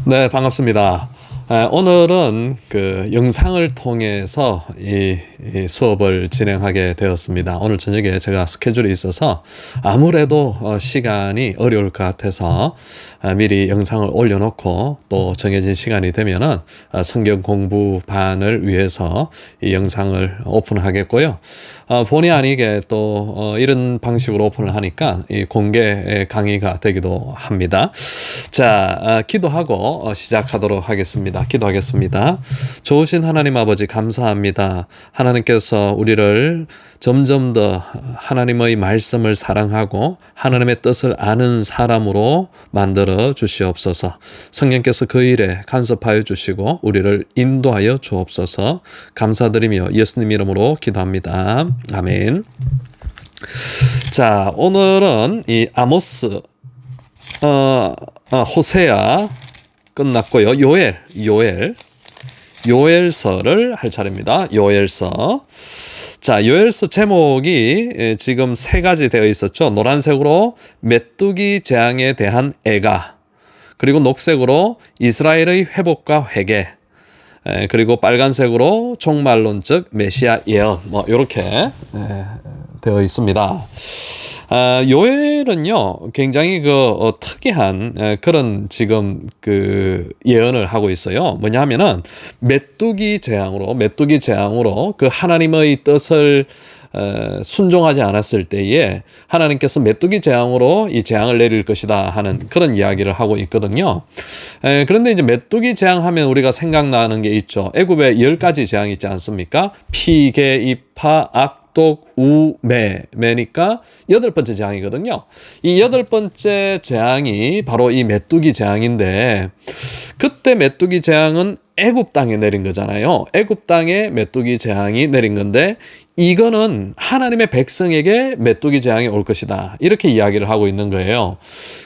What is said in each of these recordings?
네, 반갑습니다. 오늘은 그 영상을 통해서 이 수업을 진행하게 되었습니다. 오늘 저녁에 제가 스케줄이 있어서 아무래도 시간이 어려울 것 같아서 미리 영상을 올려놓고 또 정해진 시간이 되면은 성경 공부반을 위해서 이 영상을 오픈하겠고요. 본의 아니게 또 이런 방식으로 오픈을 하니까 이 공개 강의가 되기도 합니다. 자, 기도하고 시작하도록 하겠습니다. 기도하겠습니다. 좋으신 하나님 아버지 감사합니다. 하나님께서 우리를 점점 더 하나님의 말씀을 사랑하고 하나님의 뜻을 아는 사람으로 만들어 주시옵소서. 성령께서 그 일에 간섭하여 주시고 우리를 인도하여 주옵소서. 감사드리며 예수님 이름으로 기도합니다. 아멘. 자, 오늘은 이 아모스 호세아 끝났고요. 요엘서를 할 차례입니다. 요엘서. 자, 요엘서 제목이 지금 세 가지 되어 있었죠. 노란색으로 메뚜기 재앙에 대한 애가, 그리고 녹색으로 이스라엘의 회복과 회개, 그리고 빨간색으로 종말론적 메시아 예언, 이렇게 되어 있습니다. 요엘은요, 굉장히 특이한 그런 지금 그 예언을 하고 있어요. 뭐냐 하면은 메뚜기 재앙으로 그 하나님의 뜻을 순종하지 않았을 때에 하나님께서 메뚜기 재앙으로 이 재앙을 내릴 것이다 하는 그런 이야기를 하고 있거든요. 그런데 이제 메뚜기 재앙 하면 우리가 생각나는 게 있죠. 애굽에 10가지 재앙이 있지 않습니까? 피, 개, 이파, 악독, 우, 매니까 8번째 재앙이거든요. 이 8번째 재앙이 바로 이 메뚜기 재앙인데, 그때 메뚜기 재앙은 애굽 땅에 내린 거잖아요. 애굽 땅에 메뚜기 재앙이 내린 건데, 이거는 하나님의 백성에게 메뚜기 재앙이 올 것이다, 이렇게 이야기를 하고 있는 거예요.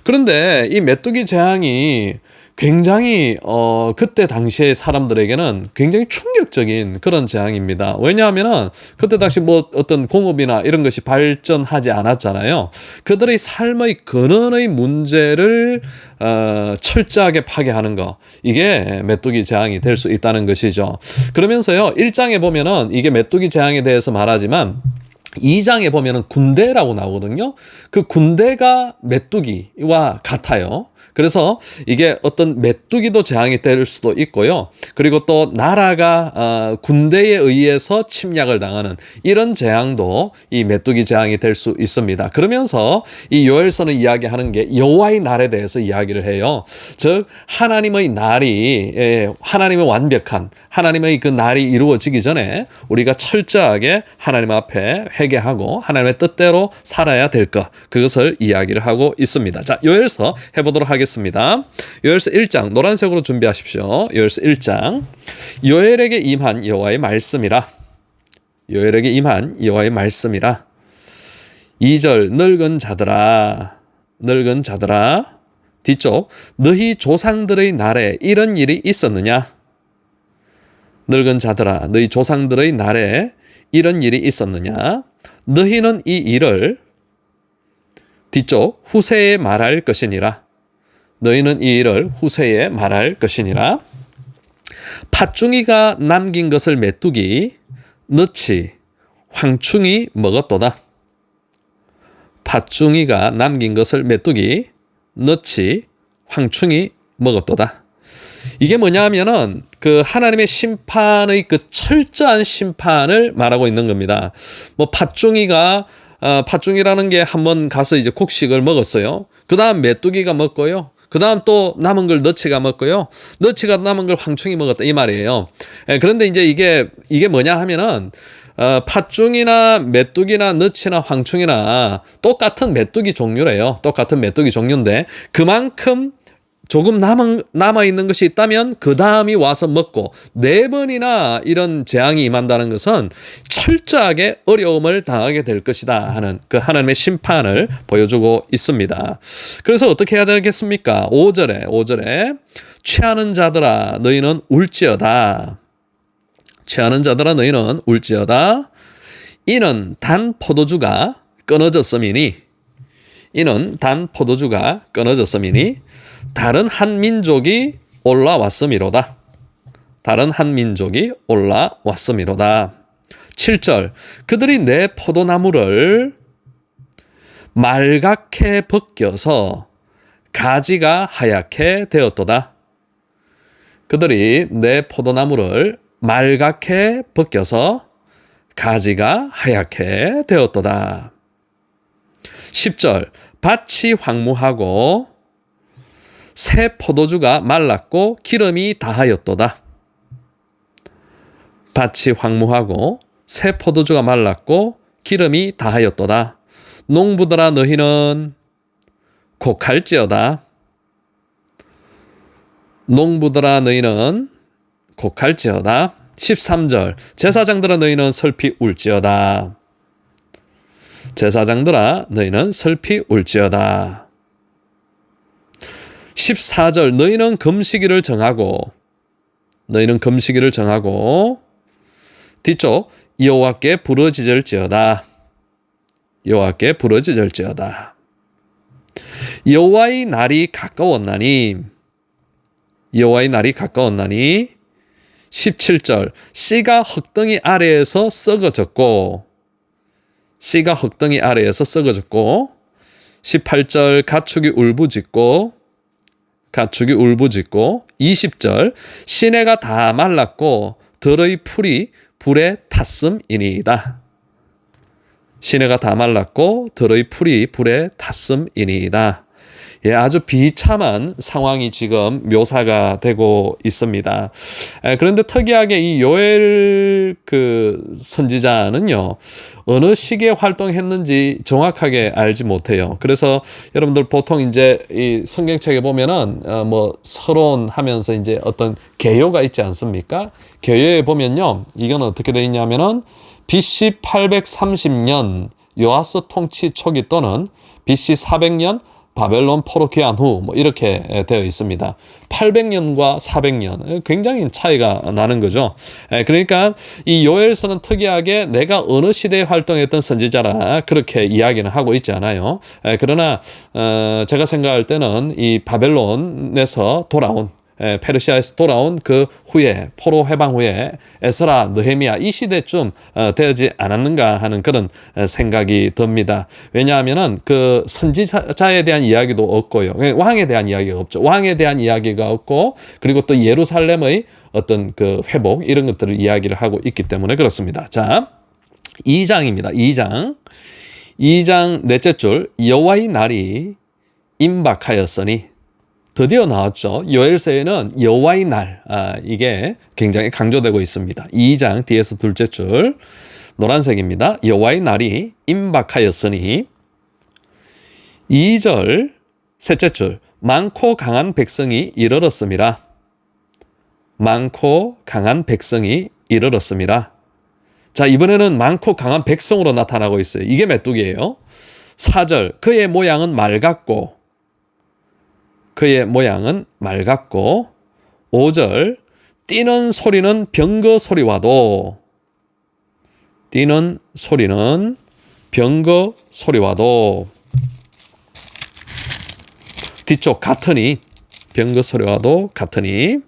그런데 이 메뚜기 재앙이 굉장히 그때 당시의 사람들에게는 굉장히 충격적인 그런 재앙입니다. 왜냐하면은 그때 당시 어떤 공업이나 이런 것이 발전하지 않았잖아요. 그들의 삶의 근원의 문제를 철저하게 파괴하는 거, 이게 메뚜기 재앙이 될 수 있다는 것이죠. 그러면서요, 1장에 보면은 이게 메뚜기 재앙에 대해서 말하지만 2장에 보면은 군대라고 나오거든요. 그 군대가 메뚜기와 같아요. 그래서 이게 어떤 메뚜기도 재앙이 될 수도 있고요. 그리고 또 나라가 군대에 의해서 침략을 당하는 이런 재앙도 이 메뚜기 재앙이 될 수 있습니다. 그러면서 이 요엘서는 이야기하는 게 여호와의 날에 대해서 이야기를 해요. 즉 하나님의 날이, 하나님의 완벽한 하나님의 그 날이 이루어지기 전에 우리가 철저하게 하나님 앞에 회개하고 하나님의 뜻대로 살아야 될 것, 그것을 이야기를 하고 있습니다. 자, 요엘서 해보도록 하겠습니다. 요엘서 1장 노란색으로 준비하십시오. 요엘서 1장. 요엘에게 임한 여호와의 말씀이라. 2절 늙은 자들아 뒤쪽, 너희 조상들의 날에 이런 일이 있었느냐? 늙은 자들아, 너희 조상들의 날에 이런 일이 있었느냐? 너희는 이 일을 뒤쪽 후세에 말할 것이니라. 너희는 이 일을 후세에 말할 것이니라. 팥중이가 남긴 것을 메뚜기 너치 황충이 먹었도다. 팥중이가 남긴 것을 메뚜기 너치 황충이 먹었도다. 이게 뭐냐 하면은 그 하나님의 심판의 그 철저한 심판을 말하고 있는 겁니다. 팥중이라는 게 한번 가서 이제 곡식을 먹었어요. 그 다음 메뚜기가 먹고요. 그 다음 또 남은 걸 너치가 먹고요. 너치가 남은 걸 황충이 먹었다, 이 말이에요. 그런데 이제 이게 뭐냐 하면은 팥중이나 메뚜기나 너치나 황충이나 똑같은 메뚜기 종류래요. 똑같은 메뚜기 종류인데 그만큼 조금 남아있는 것이 있다면 그 다음이 와서 먹고 4번이나 이런 재앙이 임한다는 것은 철저하게 어려움을 당하게 될 것이다 하는 그 하나님의 심판을 보여주고 있습니다. 그래서 어떻게 해야 되겠습니까? 5절에 취하는 자들아 너희는 울지어다. 취하는 자들아 너희는 울지어다. 이는 단 포도주가 끊어졌음이니 다른 한 민족이 올라왔음이로다. 다른 한 민족이 올라왔음이로다. 7절 그들이 내 포도나무를 말갛게 벗겨서 가지가 하얗게 되었도다. 그들이 내 포도나무를 말갛게 벗겨서 가지가 하얗게 되었도다. 10절 밭이 황무하고 새 포도주가 말랐고 기름이 다하였도다. 밭이 황무하고 새 포도주가 말랐고 기름이 다하였도다. 농부들아 너희는 곡할지어다. 농부들아 너희는 곡할지어다. 13절 제사장들아 너희는 슬피 울지어다. 제사장들아 너희는 슬피 울지어다. 14절 너희는 금식일을 정하고 뒤쪽 여호와께 부르짖을지어다. 여호와께 부르짖을지어다. 여호와의 날이 가까웠나니 17절 씨가 흙덩이 아래에서 썩어졌고 18절 가축이 울부짖고 20절 시내가 다 말랐고 들의 풀이 불에 탔음이니이다. 시내가 다 말랐고 들의 풀이 불에 탔음이니이다. 예, 아주 비참한 상황이 지금 묘사가 되고 있습니다. 그런데 특이하게 이 요엘 선지자는요, 어느 시기에 활동했는지 정확하게 알지 못해요. 그래서 여러분들 보통 이제 이 성경책에 보면은 서론 하면서 이제 어떤 개요가 있지 않습니까? 개요에 보면요, 이건 어떻게 되어 있냐면은 BC 830년 요아스 통치 초기 또는 BC 400년 바벨론 포로 귀환 후 이렇게 되어 있습니다. 800년과 400년 굉장히 차이가 나는 거죠. 그러니까 이 요엘서는 특이하게 내가 어느 시대에 활동했던 선지자라 그렇게 이야기는 하고 있지 않아요. 그러나 제가 생각할 때는 이 바벨론에서 돌아온 페르시아에서 돌아온 그 후에 포로 해방 후에 에스라, 느헤미야 이 시대쯤 되지 않았는가 하는 그런 생각이 듭니다. 왜냐하면은 그 선지자에 대한 이야기도 없고요. 왕에 대한 이야기가 없죠. 왕에 대한 이야기가 없고 그리고 또 예루살렘의 어떤 그 회복 이런 것들을 이야기를 하고 있기 때문에 그렇습니다. 자, 2장입니다. 2장 넷째 줄 여호와의 날이 임박하였으니 드디어 나왔죠. 요엘서에는 여호와의 날 이게 굉장히 강조되고 있습니다. 2장 뒤에서 둘째 줄 노란색입니다. 여호와의 날이 임박하였으니 2절 셋째 줄 많고 강한 백성이 이르렀음이라. 많고 강한 백성이 이르렀음이라. 자, 이번에는 많고 강한 백성으로 나타나고 있어요. 이게 메뚜기예요. 4절 그의 모양은 맑았고 5절 뛰는 소리는 병거 소리와도 뒤쪽 같으니 병거 소리와도 같으니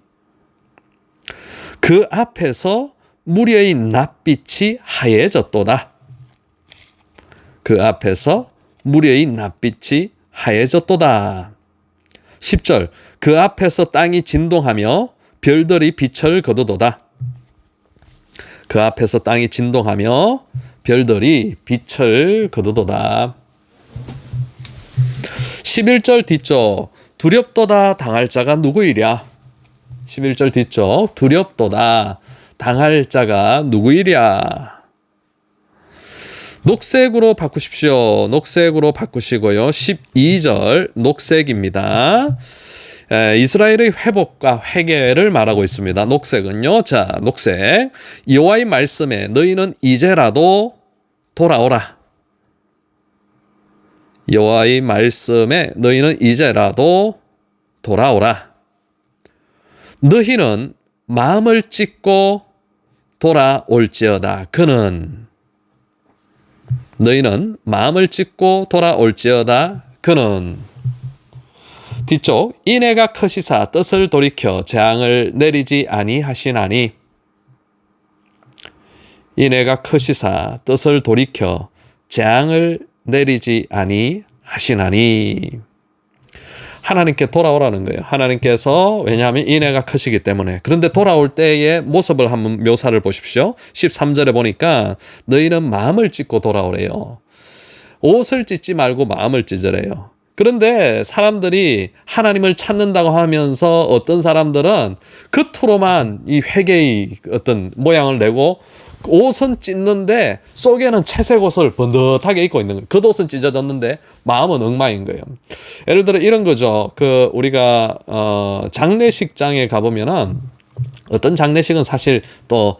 그 앞에서 무리의 낯빛이 하얘졌도다. 그 앞에서 무리의 낯빛이 하얘졌도다. 10절 그 앞에서 땅이 진동하며 별들이 빛을 거두도다. 그 앞에서 땅이 진동하며 별들이 빛을 거두도다. 11절 뒤쪽 두렵도다 당할 자가 누구이랴. 11절 뒤쪽 두렵도다 당할 자가 누구이랴. 녹색으로 바꾸십시오. 녹색으로 바꾸시고요. 12절 녹색입니다. 이스라엘의 회복과 회개를 말하고 있습니다. 녹색은요. 자, 녹색. 여호와의 말씀에 너희는 이제라도 돌아오라. 여호와의 말씀에 너희는 이제라도 돌아오라. 너희는 마음을 찢고 돌아올지어다. 너희는 마음을 찢고 돌아올지어다. 그는 뒤쪽 이내가 크시사 뜻을 돌이켜 재앙을 내리지 아니하시나니 이내가 크시사 뜻을 돌이켜 재앙을 내리지 아니하시나니 하나님께 돌아오라는 거예요. 하나님께서 왜냐하면 인애가 크시기 때문에. 그런데 돌아올 때의 모습을 한번 묘사를 보십시오. 13절에 보니까 너희는 마음을 찢고 돌아오래요. 옷을 찢지 말고 마음을 찢으래요. 그런데 사람들이 하나님을 찾는다고 하면서 어떤 사람들은 겉으로만 이 회개의 어떤 모양을 내고 옷은 찢는데 속에는 채색 옷을 번듯하게 입고 있는 거예요. 겉옷은 찢어졌는데 마음은 엉망인 거예요. 예를 들어 이런 거죠. 우리가 장례식장에 가보면은 어떤 장례식은 사실 또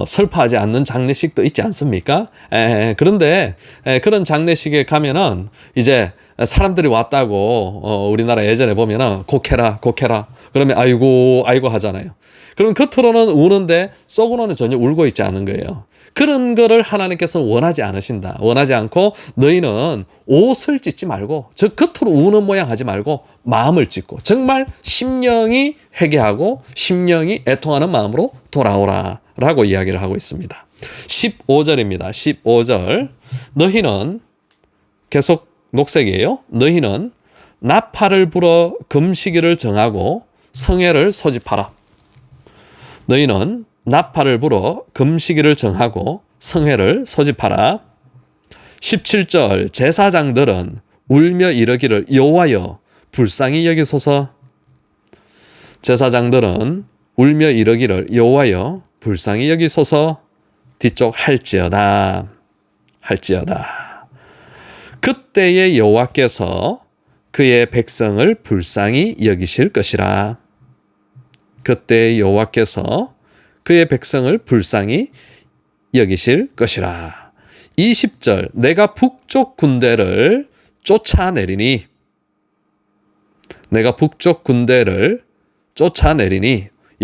슬퍼하지 않는 장례식도 있지 않습니까? 그런데 그런 장례식에 가면은 이제 사람들이 왔다고 우리나라 예전에 보면은 곡해라 그러면 아이고 하잖아요. 그럼 겉으로는 우는데 속으로는 전혀 울고 있지 않은 거예요. 그런 거를 하나님께서 원하지 않으신다. 원하지 않고 너희는 옷을 찢지 말고 저 겉으로 우는 모양 하지 말고 마음을 찢고 정말 심령이 회개하고 심령이 애통하는 마음으로 돌아오라 라고 이야기를 하고 있습니다. 15절입니다. 15절 너희는 계속 녹색이에요. 너희는 나팔을 불어 금시기를 정하고 성회를 소집하라. 너희는 나팔을 불어 금시기를 정하고 성회를 소집하라. 17절 제사장들은 울며 이르기를 여호와여 불쌍히 여기소서. 제사장들은 울며 이르기를 여호와여 불쌍히 여기소서. 뒤쪽 할지어다. 그때의 여호와께서 그의 백성을 불쌍히 여기실 것이라. 그때 여호와께서 그의 백성을 불쌍히 여기실 것이라. 20절 내가 북쪽 군대를 쫓아내리니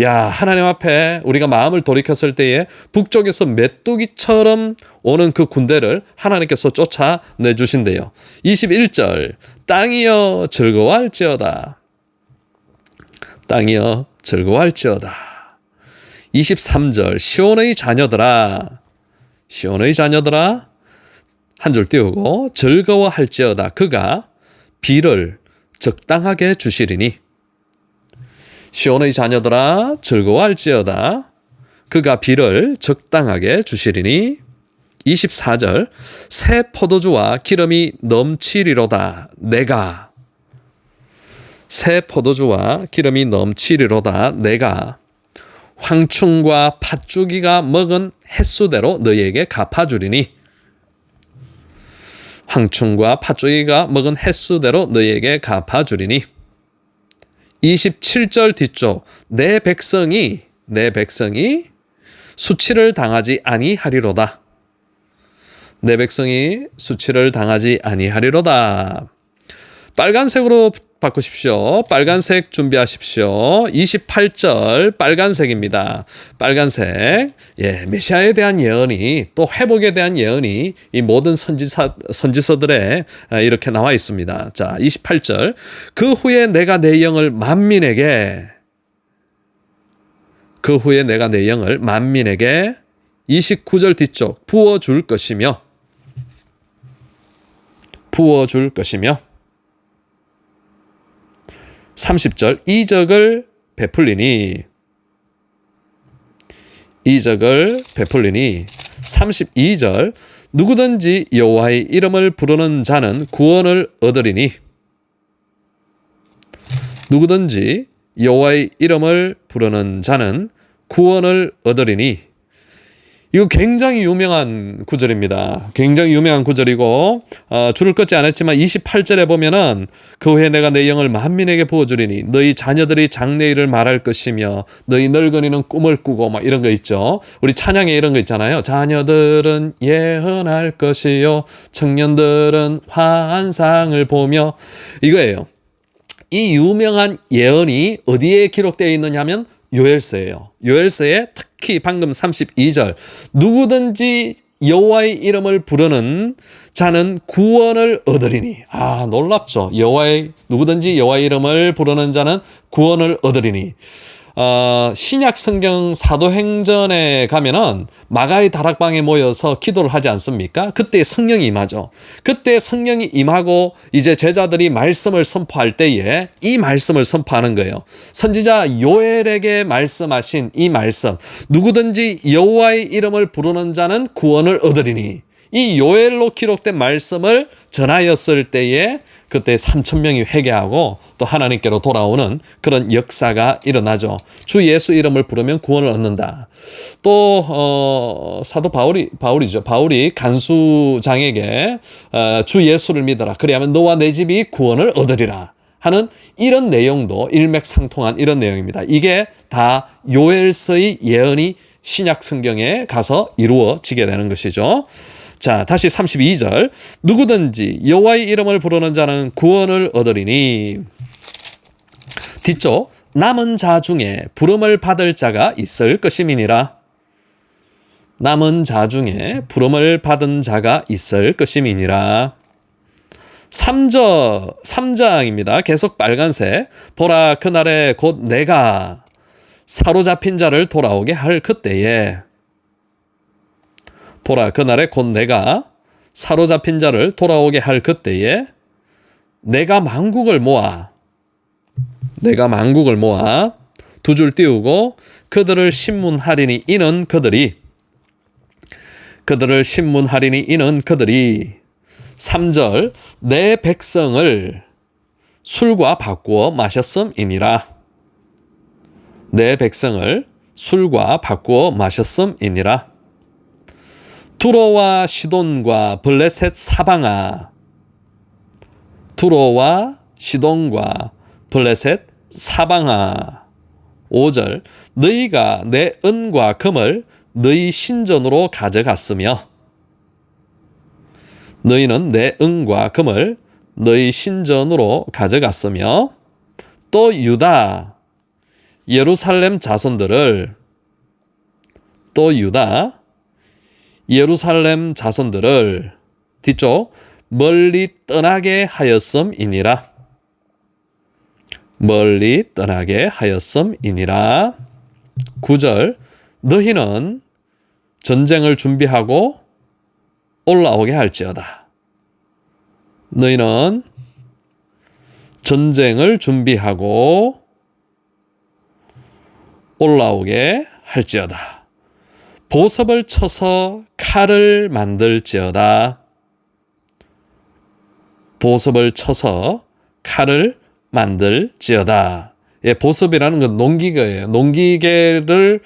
야 하나님 앞에 우리가 마음을 돌이켰을 때에 북쪽에서 메뚜기처럼 오는 그 군대를 하나님께서 쫓아내 주신대요. 21절 땅이여 즐거워할지어다. 23절 시온의 자녀들아 한 줄 띄우고 즐거워할지어다. 그가 비를 적당하게 주시리니. 시온의 자녀들아 즐거워할지어다. 그가 비를 적당하게 주시리니. 24절 새 포도주와 기름이 넘치리로다. 새 포도주와 기름이 넘치리로다. 내가 황충과 팥죽이가 먹은 횟수대로 너희에게 갚아주리니. 27절 뒤쪽 내 백성이 수치를 당하지 아니하리로다. 빨간색으로 바꾸십시오. 빨간색 준비하십시오. 28절 빨간색입니다. 빨간색. 메시아에 대한 예언이 또 회복에 대한 예언이 이 모든 선지서들에 이렇게 나와 있습니다. 자, 28절. 그 후에 내가 내 영을 만민에게 29절 뒤쪽 부어줄 것이며 30절 이적을 베풀리니 32절 누구든지 여호와의 이름을 부르는 자는 구원을 얻으리니. 이거 굉장히 유명한 구절입니다. 굉장히 유명한 구절이고 줄을 긋지 않았지만 28절에 보면은 그 후에 내가 내 영을 만민에게 부어주리니 너희 자녀들이 장래일을 말할 것이며 너희 늙은이는 꿈을 꾸고 막 이런 거 있죠. 우리 찬양에 이런 거 있잖아요. 자녀들은 예언할 것이요 청년들은 환상을 보며 이거예요. 이 유명한 예언이 어디에 기록되어 있느냐 하면 요엘서예요. 요엘서에 특히 방금 32절 누구든지 여호와의 이름을 부르는 자는 구원을 얻으리니. 아, 놀랍죠. 누구든지 여호와의 이름을 부르는 자는 구원을 얻으리니. 신약 성경 사도행전에 가면은 마가의 다락방에 모여서 기도를 하지 않습니까? 그때 성령이 임하죠. 그때 성령이 임하고 이제 제자들이 말씀을 선포할 때에 이 말씀을 선포하는 거예요. 선지자 요엘에게 말씀하신 이 말씀, 누구든지 여호와의 이름을 부르는 자는 구원을 얻으리니. 이 요엘로 기록된 말씀을 전하였을 때에 그때 3,000명이 회개하고 또 하나님께로 돌아오는 그런 역사가 일어나죠. 주 예수 이름을 부르면 구원을 얻는다. 또 사도 바울이 간수장에게 주 예수를 믿어라. 그리하면 너와 내 집이 구원을 얻으리라 하는 이런 내용도 일맥상통한 이런 내용입니다. 이게 다 요엘서의 예언이 신약 성경에 가서 이루어지게 되는 것이죠. 자, 다시 32절. 누구든지 여호와의 이름을 부르는 자는 구원을 얻으리니. 뒤쪽 남은 자 중에 부름을 받을 자가 있을 것임이니라. 남은 자 중에 부름을 받은 자가 있을 것임이니라. 3장입니다. 계속 빨간색. 보라, 그날에 곧 내가 사로잡힌 자를 돌아오게 할 그때에. 보라, 그날에 곧 내가 사로잡힌 자를 돌아오게 할 그때에 내가 만국을 모아 두 줄 띄우고 그들을 신문하리니 이는 그들이 3절 내 백성을 술과 바꾸어 마셨음이니라. 내 백성을 술과 바꾸어 마셨음이니라. 두로와 시돈과 블레셋 사방아. 두로와 시돈과 블레셋 사방아. 5절 너희가 내 은과 금을 너희 신전으로 가져갔으며. 너희는 내 은과 금을 너희 신전으로 가져갔으며. 또 유다 예루살렘 자손들을 뒤쪽 멀리 떠나게 하였음이니라. 멀리 떠나게 하였음이니라. 9절 너희는 전쟁을 준비하고 올라오게 할지어다. 너희는 전쟁을 준비하고 올라오게 할지어다. 보섭을 쳐서 칼을 만들지어다. 보섭을 쳐서 칼을 만들지어다. 예, 보섭이라는 건 농기계예요. 농기계를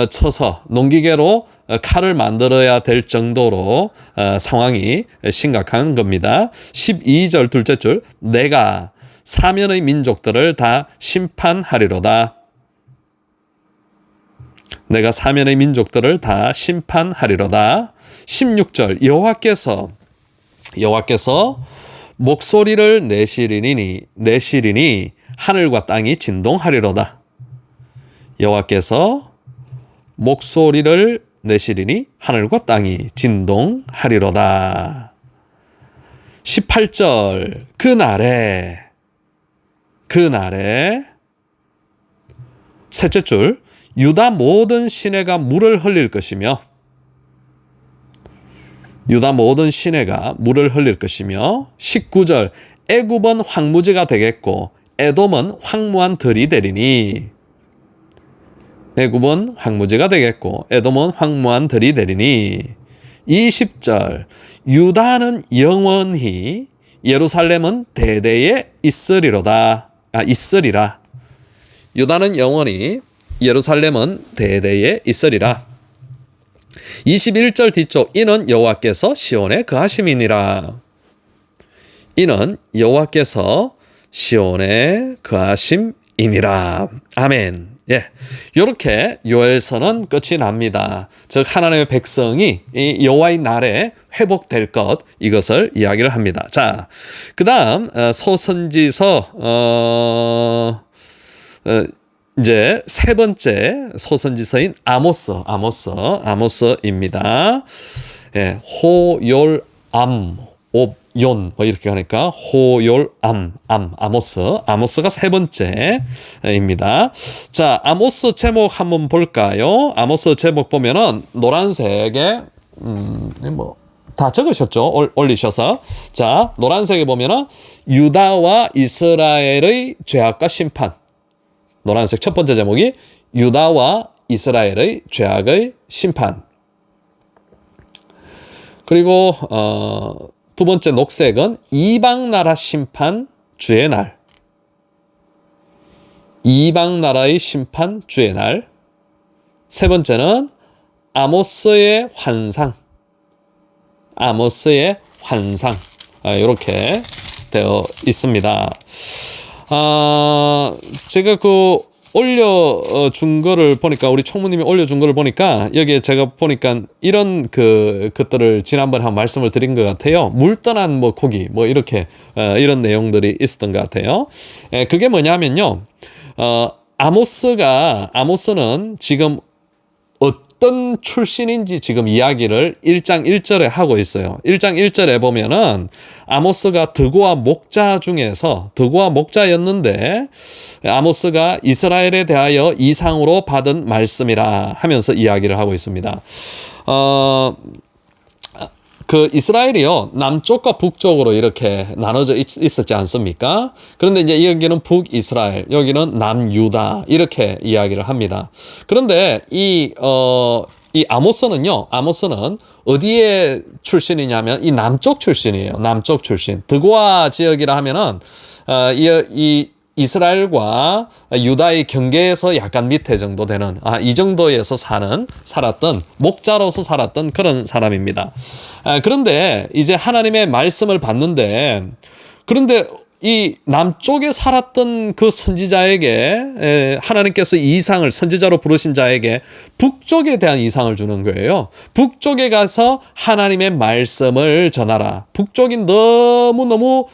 쳐서 농기계로 칼을 만들어야 될 정도로 상황이 심각한 겁니다. 12절 둘째 줄 내가 사면의 민족들을 다 심판하리로다. 내가 사면의 민족들을 다 심판하리로다. 16절 여호와께서 목소리를 내시리니 하늘과 땅이 진동하리로다. 여호와께서 목소리를 내시리니 하늘과 땅이 진동하리로다. 18절 그날에 셋째 줄 유다 모든 시내가 물을 흘릴 것이며. 유다 모든 시내가 물을 흘릴 것이며. 19절 애굽은 황무지가 되겠고 에돔은 황무한 들이 되리니. 애굽은 황무지가 되겠고 에돔은 황무한 들이 되리니. 20절 유다는 영원히 예루살렘은 대대에 있으리라. 유다는 영원히 예루살렘은 대대에 있으리라. 21절 뒤쪽 이는 여호와께서 시온에 거하심이니라. 이는 여호와께서 시온에 거하심이니라. 아멘. 예, 이렇게 요엘서는 끝이 납니다. 즉 하나님의 백성이 이 여호와의 날에 회복될 것, 이것을 이야기를 합니다. 자, 그 다음 소선지서 이제 세 번째 소선지서인 아모스입니다. 예, 호yor암, 옵yon 뭐 이렇게 하니까 호yor암, 아모스가 세 번째입니다. 자, 아모스 제목 한번 볼까요? 아모스 제목 보면은 노란색에 뭐 다 적으셨죠? 올리셔서. 자, 노란색에 보면은 유다와 이스라엘의 죄악과 심판. 노란색 첫 번째 제목이 유다와 이스라엘의 죄악의 심판. 그리고 두 번째 녹색은 이방 나라 심판 주의 날. 이방 나라의 심판 주의 날. 세 번째는 아모스의 환상. 아모스의 환상. 이렇게 되어 있습니다. 제가 올려준 거를 보니까, 우리 총무님이 올려준 거를 보니까, 여기에 제가 보니까 이런 것들을 지난번에 한 말씀을 드린 것 같아요. 물 떠난 뭐 고기, 뭐 이렇게, 이런 내용들이 있었던 것 같아요. 그게 뭐냐면요. 아모스는 지금 어떤 출신인지 지금 이야기를 1장 1절에 하고 있어요. 1장 1절에 보면은 아모스가 드고와 목자였는데 아모스가 이스라엘에 대하여 이상으로 받은 말씀이라 하면서 이야기를 하고 있습니다. 이스라엘이요, 남쪽과 북쪽으로 이렇게 나눠져 있었지 않습니까? 그런데 이제 여기는 북이스라엘, 여기는 남유다, 이렇게 이야기를 합니다. 그런데 이 아모스는 어디에 출신이냐면 이 남쪽 출신이에요. 남쪽 출신. 드고아 지역이라 하면은, 이스라엘과 유다의 경계에서 약간 밑에 정도 되는, 이 정도에서 살았던, 목자로서 살았던 그런 사람입니다. 그런데 이제 하나님의 말씀을 받는데, 그런데 이 남쪽에 살았던 그 선지자에게 하나님께서 이상을, 선지자로 부르신 자에게 북쪽에 대한 이상을 주는 거예요. 북쪽에 가서 하나님의 말씀을 전하라. 북쪽이 너무너무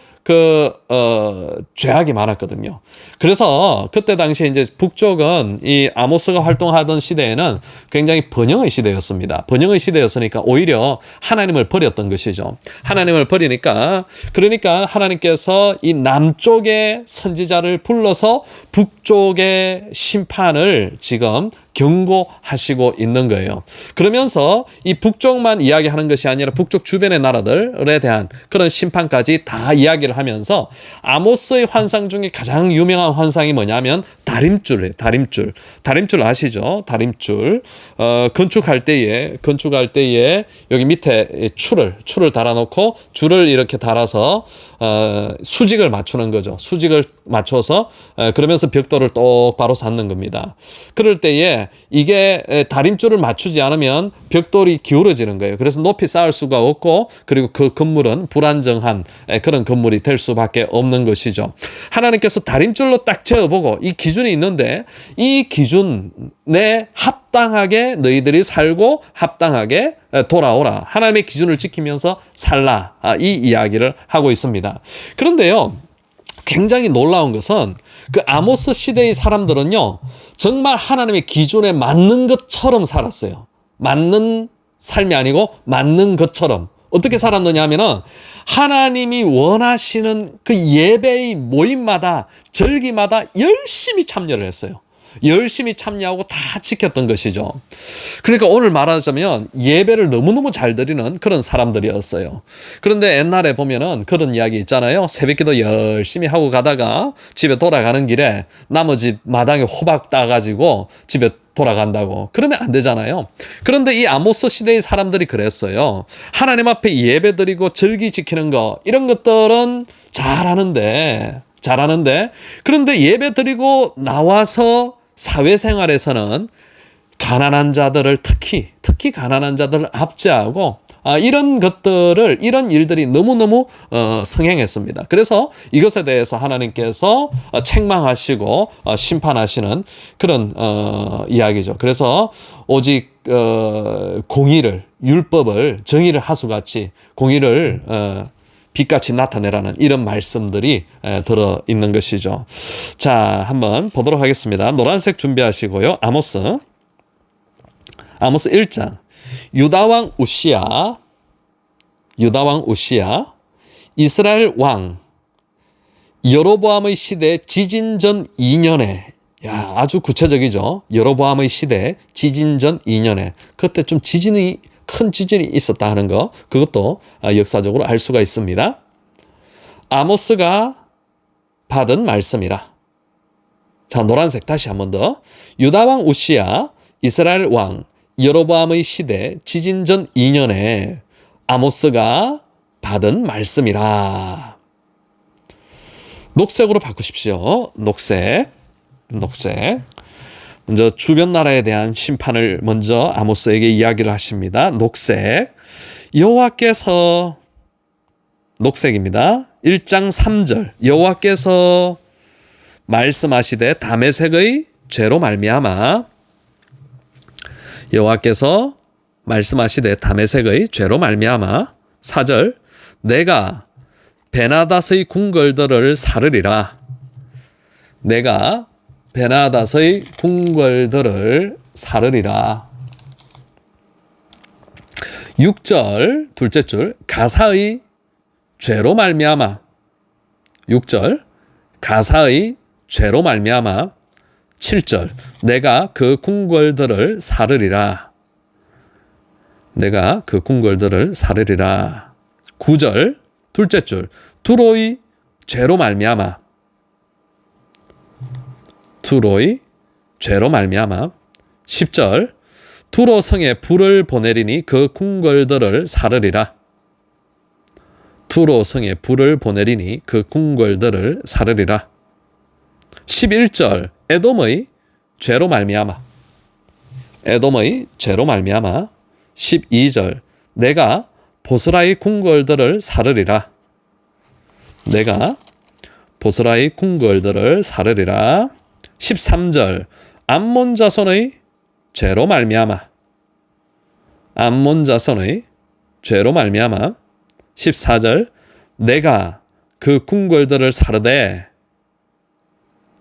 죄악이 많았거든요. 그래서 그때 당시에 이제 북쪽은 이 아모스가 활동하던 시대에는 굉장히 번영의 시대였습니다. 번영의 시대였으니까 오히려 하나님을 버렸던 것이죠. 하나님을 버리니까, 그러니까 하나님께서 이 남쪽의 선지자를 불러서 북쪽의 심판을 지금 경고하시고 있는 거예요. 그러면서 이 북쪽만 이야기하는 것이 아니라 북쪽 주변의 나라들에 대한 그런 심판까지 다 이야기를 하면서, 아모스의 환상 중에 가장 유명한 환상이 뭐냐면 다림줄이에요. 다림줄 아시죠? 다림줄. 건축할 때에 여기 밑에 줄을 달아놓고 줄을 이렇게 달아서 수직을 맞추는 거죠. 수직을 맞춰서 그러면서 벽돌을 똑바로 쌓는 겁니다. 그럴 때에 이게 다림줄을 맞추지 않으면 벽돌이 기울어지는 거예요. 그래서 높이 쌓을 수가 없고, 그리고 그 건물은 불안정한 그런 건물이 될 수밖에 없는 것이죠. 하나님께서 다림줄로 딱 재어보고 이 기준이 있는데, 이 기준에 합당하게 너희들이 살고 합당하게 돌아오라. 하나님의 기준을 지키면서 살라. 이 이야기를 하고 있습니다. 그런데요, 굉장히 놀라운 것은 그 아모스 시대의 사람들은요, 정말 하나님의 기준에 맞는 것처럼 살았어요. 맞는 삶이 아니고 맞는 것처럼. 어떻게 살았느냐 하면은, 하나님이 원하시는 그 예배의 모임마다, 절기마다 열심히 참여를 했어요. 열심히 참여하고 다 지켰던 것이죠. 그러니까 오늘 말하자면 예배를 너무너무 잘 드리는 그런 사람들이었어요. 그런데 옛날에 보면은 그런 이야기 있잖아요. 새벽기도 열심히 하고 가다가 집에 돌아가는 길에 나머지 마당에 호박 따가지고 집에 돌아간다고. 그러면 안 되잖아요. 그런데 이 아모스 시대의 사람들이 그랬어요. 하나님 앞에 예배 드리고 절기 지키는 거, 이런 것들은 잘하는데 그런데 예배 드리고 나와서 사회생활에서는 가난한 자들을 특히 가난한 자들을 압제하고, 이런 일들이 너무너무 성행했습니다. 그래서 이것에 대해서 하나님께서 책망하시고 심판하시는 그런 이야기죠. 그래서 오직 공의를, 율법을, 정의를 하수같이 공의를 빛같이 나타내라는 이런 말씀들이 들어있는 것이죠. 자, 한번 보도록 하겠습니다. 노란색 준비하시고요. 아모스 1장. 유다왕 우시야 유다 왕 우시야, 이스라엘 왕 여로보암의 시대 지진 전 2년에, 야, 아주 구체적이죠. 여로보암의 시대 지진 전 2년에 그때 좀 큰 지진이 있었다 하는 거, 그것도 역사적으로 알 수가 있습니다. 아모스가 받은 말씀이라. 자, 노란색 다시 한 번 더. 유다 왕 우시야, 이스라엘 왕 여로보암의 시대 지진 전 2년에 아모스가 받은 말씀이라. 녹색으로 바꾸십시오. 녹색. 먼저 주변 나라에 대한 심판을 먼저 아모스에게 이야기를 하십니다. 녹색. 여호와께서, 녹색입니다. 1장 3절. 여호와께서 말씀하시되 다메섹의 죄로 말미암아, 여호와께서 말씀하시되 다메섹의 죄로 말미암아. 4절. 내가 베나닷의 궁궐들을 사르리라. 내가 베나닷의 궁궐들을 사르리라. 6절 둘째 줄. 가사의 죄로 말미암아. 6절. 가사의 죄로 말미암아. 7절. 내가 그 궁궐들을 사르리라. 내가 그 궁궐들을 사르리라. 9절 둘째 줄. 두로의 죄로 말미암아. 두로의 죄로 말미암아. 10절. 두로 성에 불을 보내리니 그 궁궐들을 사르리라. 두로 성에 불을 보내리니 그 궁궐들을 사르리라. 11절. 에돔의 죄로 말미암아. 에돔의 죄로 말미암아. 12절. 내가 보스라의 궁궐들을 사르리라. 내가 보스라의 궁궐들을 사르리라. 13절. 암몬 자손의 죄로 말미암아. 암몬 자손의 죄로 말미암아. 14절. 내가 그 궁궐들을 사르되,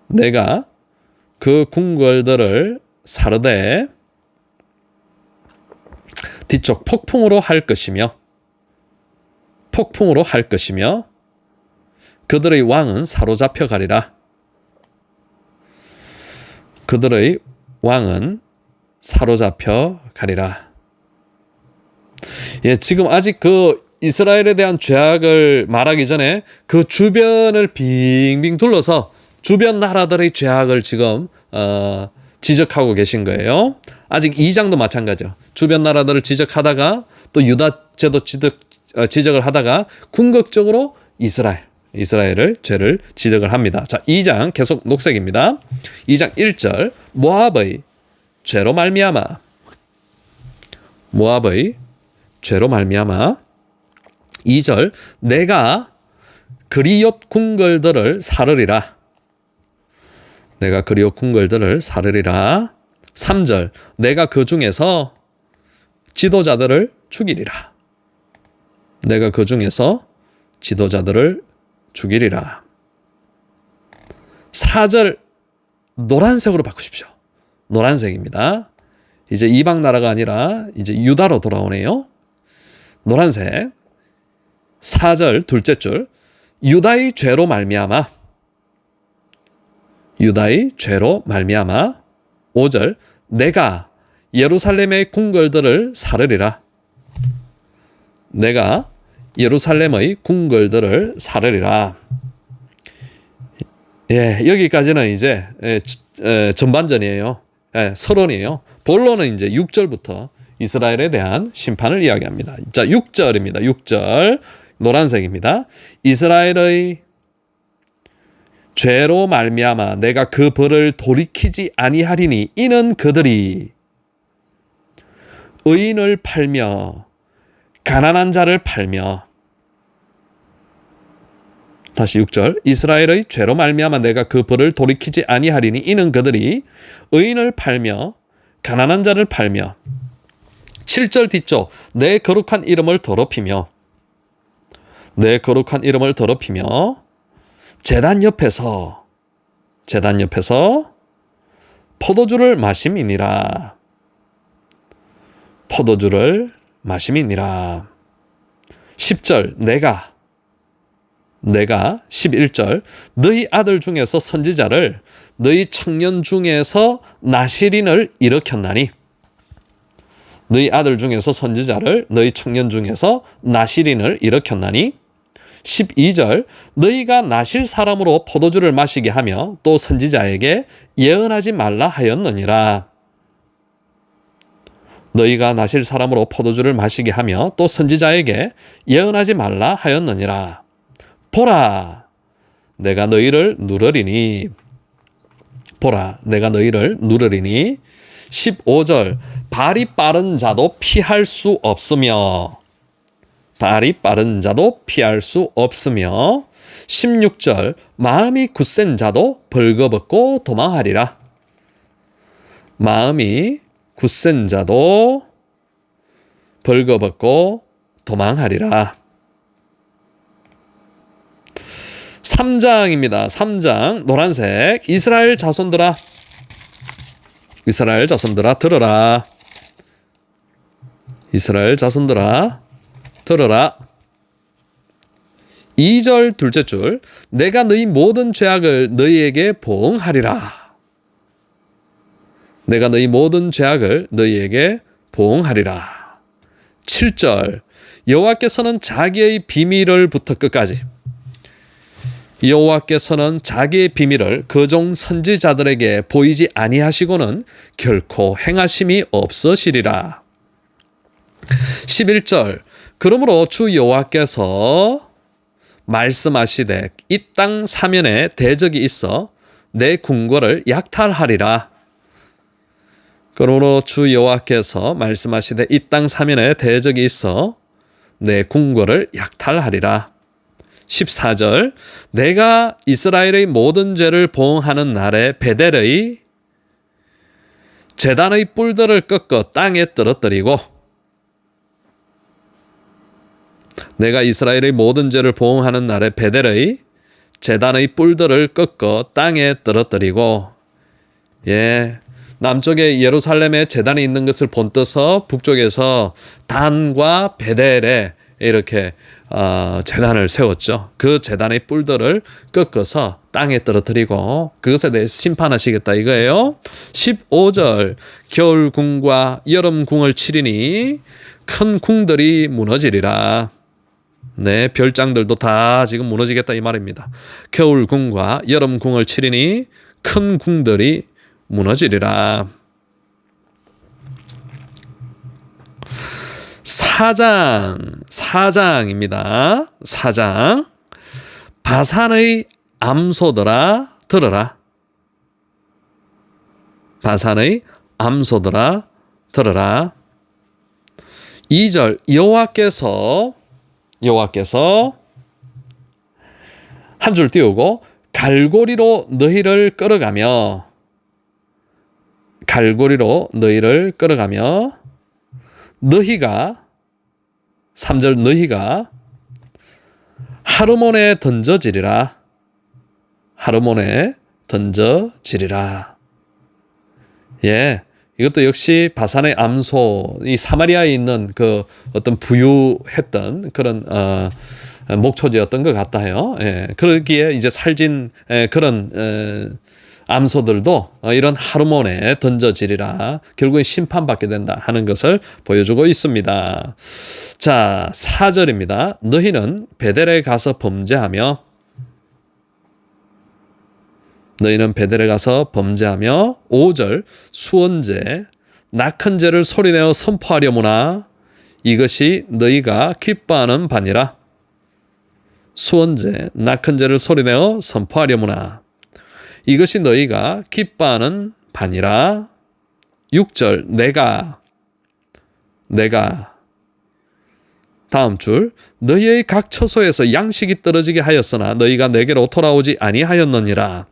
내가 그 궁궐들을 사르되 뒤쪽 폭풍으로 할 것이며, 폭풍으로 할 것이며 그들의 왕은 사로잡혀 가리라. 그들의 왕은 사로잡혀 가리라. 예, 지금 아직 그 이스라엘에 대한 죄악을 말하기 전에 그 주변을 빙빙 둘러서 주변 나라들의 죄악을 지금 지적하고 계신 거예요. 아직 2장도 마찬가지죠. 주변 나라들을 지적하다가 또 유다 제도 지적을 하다가 궁극적으로 이스라엘을 죄를 지적을 합니다. 자, 2장 계속 녹색입니다. 2장 1절. 모압의 죄로 말미암아. 모압의 죄로 말미암아. 2절. 내가 그리옷 궁궐들을 사르리라. 내가 그리옷 궁궐들을 사르리라. 3절. 내가 그 중에서 지도자들을 죽이리라. 내가 그 중에서 지도자들을 죽이리라. 4절 노란색으로 바꾸십시오. 노란색입니다. 이제 이방 나라가 아니라 이제 유다로 돌아오네요. 노란색. 4절 둘째 줄. 유다의 죄로 말미암아. 유다의 죄로 말미암아. 5절. 내가 예루살렘의 궁궐들을 사르리라. 내가 예루살렘의 궁궐들을 사르리라. 예, 여기까지는 이제 전반전이에요. 예, 서론이에요. 본론은 이제 6절부터 이스라엘에 대한 심판을 이야기합니다. 자, 6절입니다. 6절 노란색입니다. 이스라엘의 죄로 말미암아 내가 그 벌을 돌이키지 아니하리니 이는 그들이 의인을 팔며 가난한 자를 팔며. 다시 6절. 이스라엘의 죄로 말미암아 내가 그 벌을 돌이키지 아니하리니 이는 그들이 의인을 팔며 가난한 자를 팔며. 7절 뒤쪽. 내 거룩한 이름을 더럽히며. 내 거룩한 이름을 더럽히며 제단 옆에서 포도주를 마심이니라. 포도주를 마심이니라. 10절 내가 11절 너희 아들 중에서 선지자를 너희 청년 중에서 나시린을 일으켰나니 너희 아들 중에서 선지자를 너희 청년 중에서 나시린을 일으켰나니 12절 너희가 나실 사람으로 포도주를 마시게 하며 또 선지자에게 예언하지 말라 하였느니라. 너희가 나실 사람으로 포도주를 마시게 하며 또 선지자에게 예언하지 말라 하였느니라. 보라 내가 너희를 누르리니 보라 내가 너희를 누르리니 15절 발이 빠른 자도 피할 수 없으며 발이 빠른 자도 피할 수 없으며 16절 마음이 굳센 자도 벌거벗고 도망하리라. 마음이 굳센 자도 벌거벗고 도망하리라. 3장입니다. 3장 노란색 이스라엘 자손들아 이스라엘 자손들아 들으라. 이스라엘 자손들아 들으라. 2절 둘째 줄 내가 너희 모든 죄악을 너희에게 보응하리라. 내가 너희 모든 죄악을 너희에게 보응하리라. 7절 여호와께서는 자기의 비밀을 부터 끝까지 여호와께서는 자기의 비밀을 그종 선지자들에게 보이지 아니하시고는 결코 행하심이 없으시리라. 11절 그러므로 주 여호와께서 말씀하시되 이 땅 사면에 대적이 있어 내 궁궐을 약탈하리라. 그러므로 주 여호와께서 말씀하시되 이 땅 사면에 대적이 있어 내 궁궐을 약탈하리라. 14절 내가 이스라엘의 모든 죄를 보응하는 날에 베델의 제단의 뿔들을 꺾어 땅에 떨어뜨리고 내가 이스라엘의 모든 죄를 보응하는 날에 베델의 제단의 뿔들을 꺾어 땅에 떨어뜨리고 남쪽에 예루살렘에 제단이 있는 것을 본떠서 북쪽에서 단과 베델에 이렇게 제단을 세웠죠. 그 제단의 뿔들을 꺾어서 땅에 떨어뜨리고 그것에 대해 심판하시겠다 이거예요. 15절 겨울 궁과 여름 궁을 치리니 큰 궁들이 무너지리라. 네, 별장들도 다 지금 무너지겠다 이 말입니다. 겨울 궁과 여름 궁을 치리니 큰 궁들이 무너지리라. 4장입니다. 4장 바산의 암소들아 들으라. 바산의 암소들아 들으라. 2절 여호와께서 한 줄 띄우고 갈고리로 너희를 끌어가며 너희가 3절 너희가 하르몬에 던져지리라. 이것도 역시 바산의 암소, 이 사마리아에 있는 그 어떤 부유했던 그런 목초지였던 것 같다 해요. 그러기에 이제 살진 그런 암소들도 이런 하르몬에 던져지리라. 결국에 심판받게 된다 하는 것을 보여주고 있습니다. 자, 4절입니다. 너희는 베델에 가서 범죄하며 5절 수언제 낙헌제를 소리내어 선포하려무나 이것이 너희가 기뻐하는 바니라. 수언제 낙헌제를 소리내어 선포하려무나 이것이 너희가 기뻐하는 바니라. 6절 내가 다음 줄 너희의 각 처소에서 양식이 떨어지게 하였으나 너희가 내게로 돌아오지 아니하였느니라.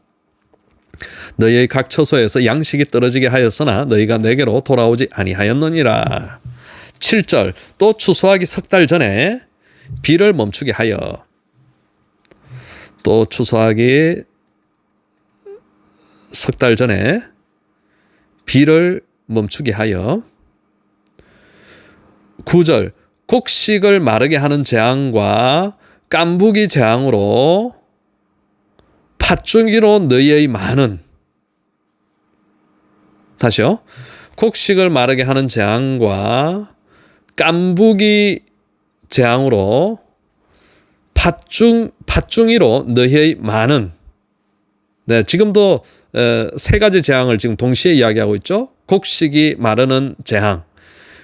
너희의 각 처소에서 양식이 떨어지게 하였으나 너희가 내게로 돌아오지 아니하였느니라. 7절 또 추수하기 석 달 전에 비를 멈추게 하여 또 추수하기 석 달 전에 비를 멈추게 하여 9절 곡식을 마르게 하는 재앙과 깐부기 재앙으로 팥죽이로 너희의 많은, 다시요. 곡식을 마르게 하는 재앙과 깐부기 재앙으로 팥중이로 너희의 많은. 네, 지금도 세 가지 재앙을 지금 동시에 이야기하고 있죠. 곡식이 마르는 재앙,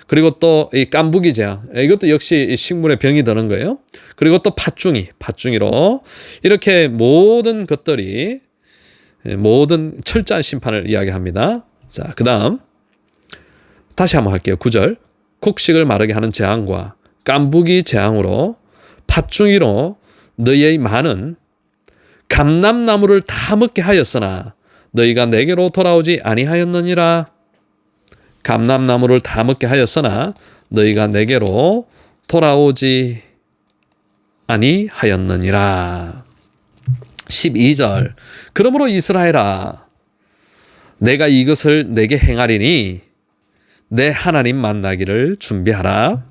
그리고 또 이 깐부기 재앙, 이것도 역시 식물에 병이 드는 거예요. 그리고 또 팥중이로 이렇게 모든 것들이 모든 철저한 심판을 이야기합니다. 자, 그 다음 다시 한번 할게요. 9절. 곡식을 마르게 하는 재앙과 깐부기 재앙으로 팥중이로 너희의 많은 감람나무를 다 먹게 하였으나 너희가 내게로 돌아오지 아니하였느니라. 감람나무를 다 먹게 하였으나 너희가 내게로 돌아오지 아니하였느니라. 12절. 그러므로 이스라엘아, 내가 이것을 내게 행하리니 내 하나님 만나기를 준비하라.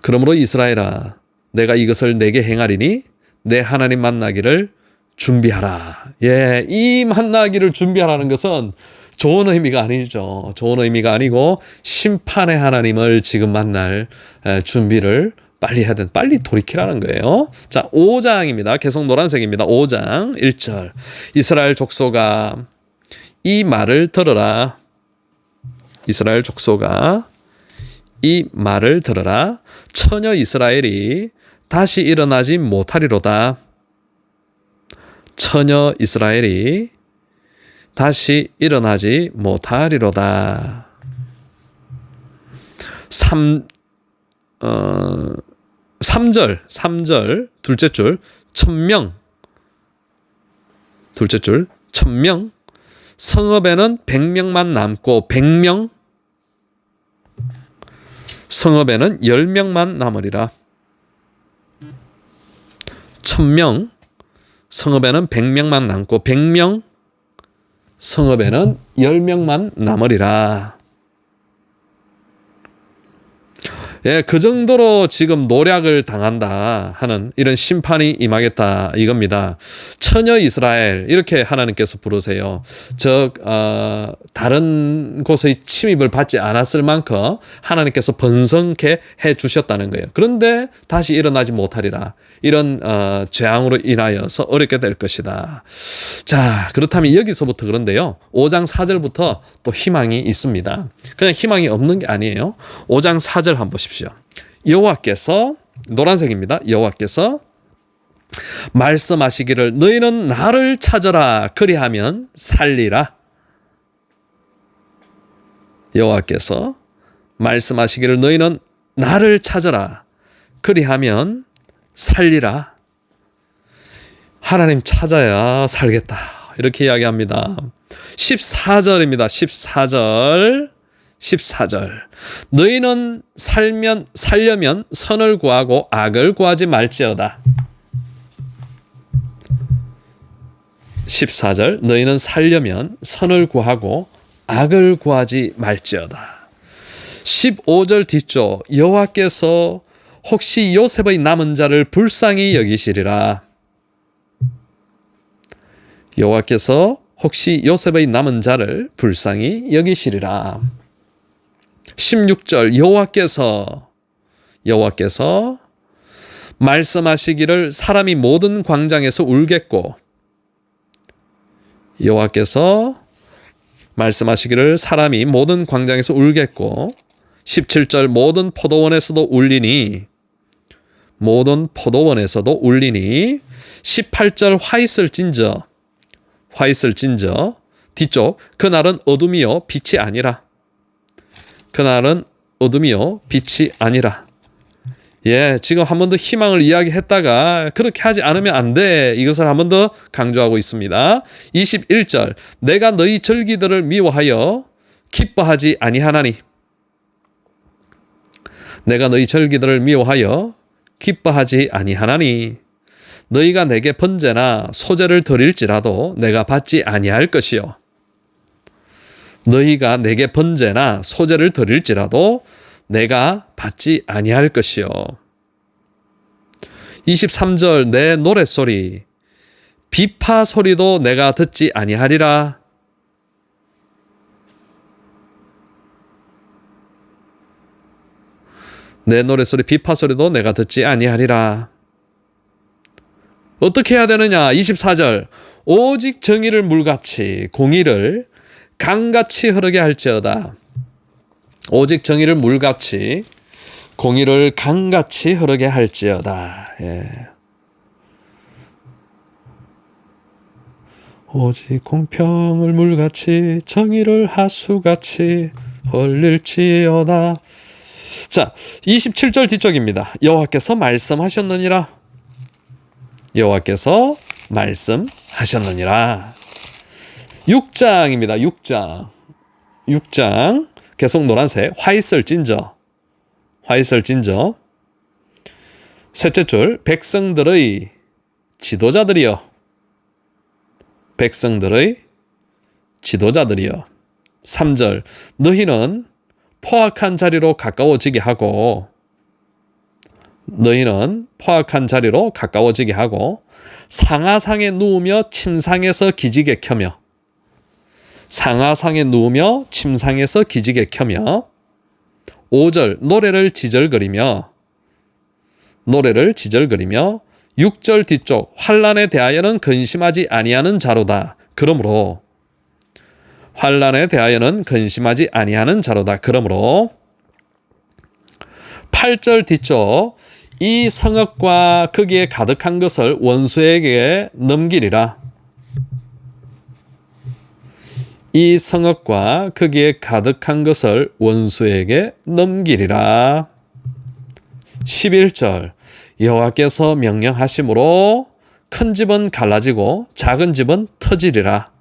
그러므로 이스라엘아, 내가 이것을 내게 행하리니 내 하나님 만나기를 준비하라. 예, 이 만나기를 준비하라는 것은 좋은 의미가 아니죠. 좋은 의미가 아니고 심판의 하나님을 지금 만날 준비를 빨리 해야 된, 빨리 돌이키라는 거예요. 자, 5장입니다. 계속 노란색입니다. 5장 1절. 이스라엘 족속아, 이 말을 들으라. 이스라엘 족속아, 이 말을 들으라. 처녀 이스라엘이 다시 일어나지 못하리로다. 처녀 이스라엘이 다시 일어나지 못하리로다. 3절 둘째 줄 천명, 둘째 줄 천명, 성읍에는 100명만 남고 100명, 성읍에는 10명만 남으리라. 1000명, 성읍에는 100명만 남고 100명, 성읍에는 10명만 남으리라. 예, 그 정도로 지금 노략을 당한다 하는 이런 심판이 임하겠다 이겁니다. 처녀 이스라엘 이렇게 하나님께서 부르세요. 다른 곳의 침입을 받지 않았을 만큼 하나님께서 번성케 해 주셨다는 거예요. 그런데 다시 일어나지 못하리라. 이런 재앙으로 인하여서 어렵게 될 것이다. 자, 그렇다면 여기서부터 그런데요. 5장 4절부터 또 희망이 있습니다. 그냥 희망이 없는 게 아니에요. 5장 4절 한번 보십시오. 여호와께서, 노란색입니다. 여호와께서 말씀하시기를 너희는 나를 찾아라. 그리하면 살리라. 여호와께서 말씀하시기를 너희는 나를 찾아라. 그리하면 살리라. 하나님 찾아야 살겠다. 이렇게 이야기합니다. 14절입니다. 14절. 너희는 살려면 선을 구하고 악을 구하지 말지어다. 14절. 너희는 살려면 선을 구하고 악을 구하지 말지어다. 15절 뒤쪽. 여호와께서 혹시 요셉의 남은 자를 불쌍히 여기시리라. 여호와께서 혹시 요셉의 남은 자를 불쌍히 여기시리라. 16절. 여호와께서 말씀하시기를 사람이 모든 광장에서 울겠고, 여호와께서 말씀하시기를 사람이 모든 광장에서 울겠고, 17절. 모든 포도원에서도 울리니, 모든 포도원에서도 울리니. 18절. 화 있을진저 뒤쪽. 그날은 어둠이요 빛이 아니라. 그날은 어둠이요 빛이 아니라. 예, 지금 한 번 더 희망을 이야기했다가 그렇게 하지 않으면 안 돼. 이것을 한 번 더 강조하고 있습니다. 21절. 내가 너희 절기들을 미워하여 기뻐하지 아니하나니. 내가 너희 절기들을 미워하여 기뻐하지 아니하나니. 너희가 내게 번제나 소제를 드릴지라도 내가 받지 아니할 것이요. 너희가 내게 번제나 소제를 드릴지라도 내가 받지 아니할 것이요. 23절 내 노랫소리 비파 소리도 내가 듣지 아니하리라. 내 노랫소리 비파 소리도 내가 듣지 아니하리라. 어떻게 해야 되느냐? 24절 오직 정의를 물같이 공의를 강같이 흐르게 할지어다. 오직 정의를 물같이 공의를 강같이 흐르게 할지어다. 예. 오직 공평을 물같이 정의를 하수같이 흘릴지어다. 자, 27절 뒤쪽입니다. 여호와께서 말씀하셨느니라. 여호와께서 말씀하셨느니라. 6장입니다. 6장 계속 노란색 화이슬 찐저. 셋째 줄 백성들의 지도자들이여. 백성들의 지도자들이여. 3절 너희는 포악한 자리로 가까워지게 하고 상하상에 누우며 침상에서 기지개 켜며 5절 노래를 지절거리며 6절 뒤쪽 환난에 대하여는 근심하지 아니하는 자로다. 그러므로 환난에 대하여는 근심하지 아니하는 자로다. 그러므로 8절 뒤쪽 이 성읍과 거기에 가득한 것을 원수에게 넘기리라. 이 성읍과 거기에 가득한 것을 원수에게 넘기리라. 11절 여호와께서 명령하심으로 큰 집은 갈라지고 작은 집은 터지리라.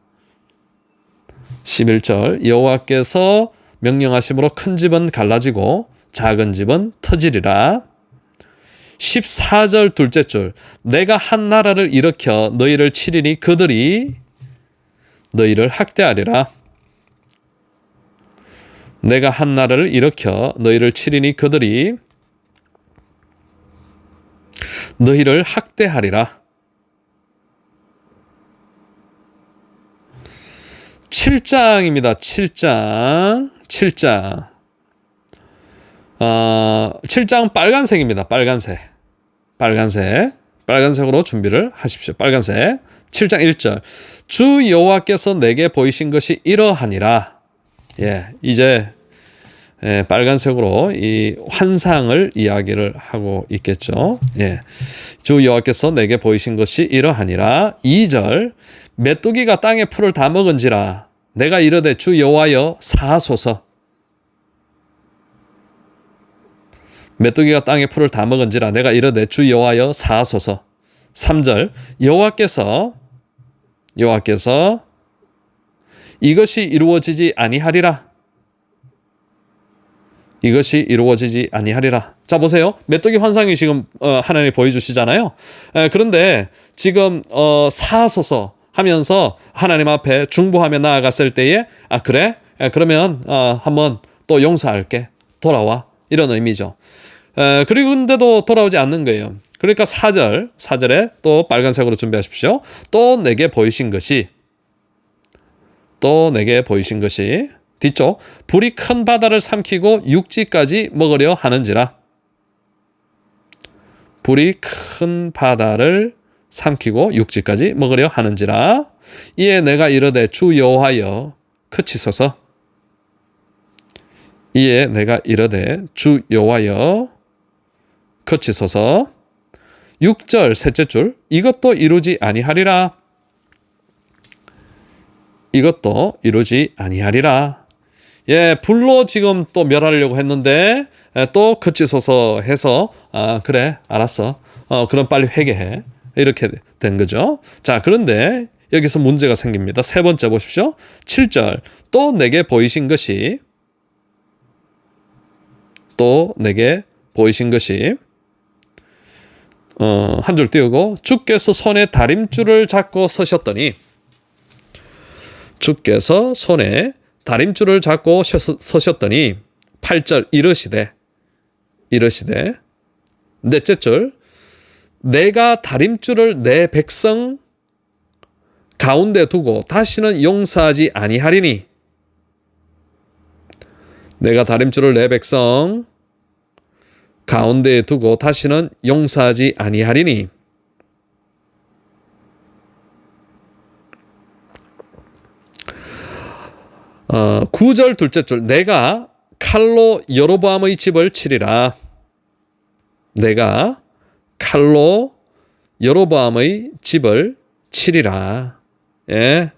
11절 여호와께서 명령하심으로 큰 집은 갈라지고 작은 집은 터지리라. 14절 둘째 줄 내가 한 나라를 일으켜 너희를 치리니 그들이 너희를 학대하리라. 내가 한 나라를 일으켜 너희를 치리니 그들이 너희를 학대하리라. 7장입니다. 7장 7장 빨간색입니다. 빨간색으로 준비를 하십시오. 빨간색 7장 1절 주 여호와께서 내게 보이신 것이 이러하니라. 예, 이제 빨간색으로 이 환상을 이야기를 하고 있겠죠. 예, 주 여호와께서 내게 보이신 것이 이러하니라. 2절 메뚜기가 땅의 풀을 다 먹은지라 내가 이르되 주 여호와여 사하소서. 메뚜기가 땅의 풀을 다 먹은지라 내가 이르되 주 여호와여 사하소서. 3절 여호와께서 이것이 이루어지지 아니하리라. 자 보세요. 메뚜기 환상이 지금 하나님이 보여주시잖아요. 그런데 지금 사하소서 하면서 하나님 앞에 중보하며 나아갔을 때에 그래? 그러면 한번 또 용서할게. 돌아와. 이런 의미죠. 그리고 근데도 돌아오지 않는 거예요. 그러니까 4절에 또 빨간색으로 준비하십시오. 또 내게 보이신 것이 뒤쪽 불이 큰 바다를 삼키고 육지까지 먹으려 하는지라. 불이 큰 바다를 삼키고 육지까지 먹으려 하는지라. 이에 내가 이르되 주 여호와여 그치소서. 6절 셋째 줄 이것도 이루지 아니하리라. 예, 불로 지금 또 멸하려고 했는데 또 그치소서 해서 그래 알았어. 그럼 빨리 회개해. 이렇게 된 거죠. 자, 그런데 여기서 문제가 생깁니다. 세 번째 보십시오. 7절 또 내게 보이신 것이 한 줄 띄우고 주께서 손에 다림줄을 잡고 서셨더니 다림줄을 잡고 서셨더니 8절 이르시되 넷째 줄 내가 다림줄을 내 백성 가운데 두고 다시는 용서하지 아니하리니 내가 다림줄을 내 백성 가운데에 두고 다시는 용서하지 아니하리니 9절 둘째 줄 내가 칼로 여로보암의 집을 치리라. 내가 칼로 여로보암의 집을 치리라. 예.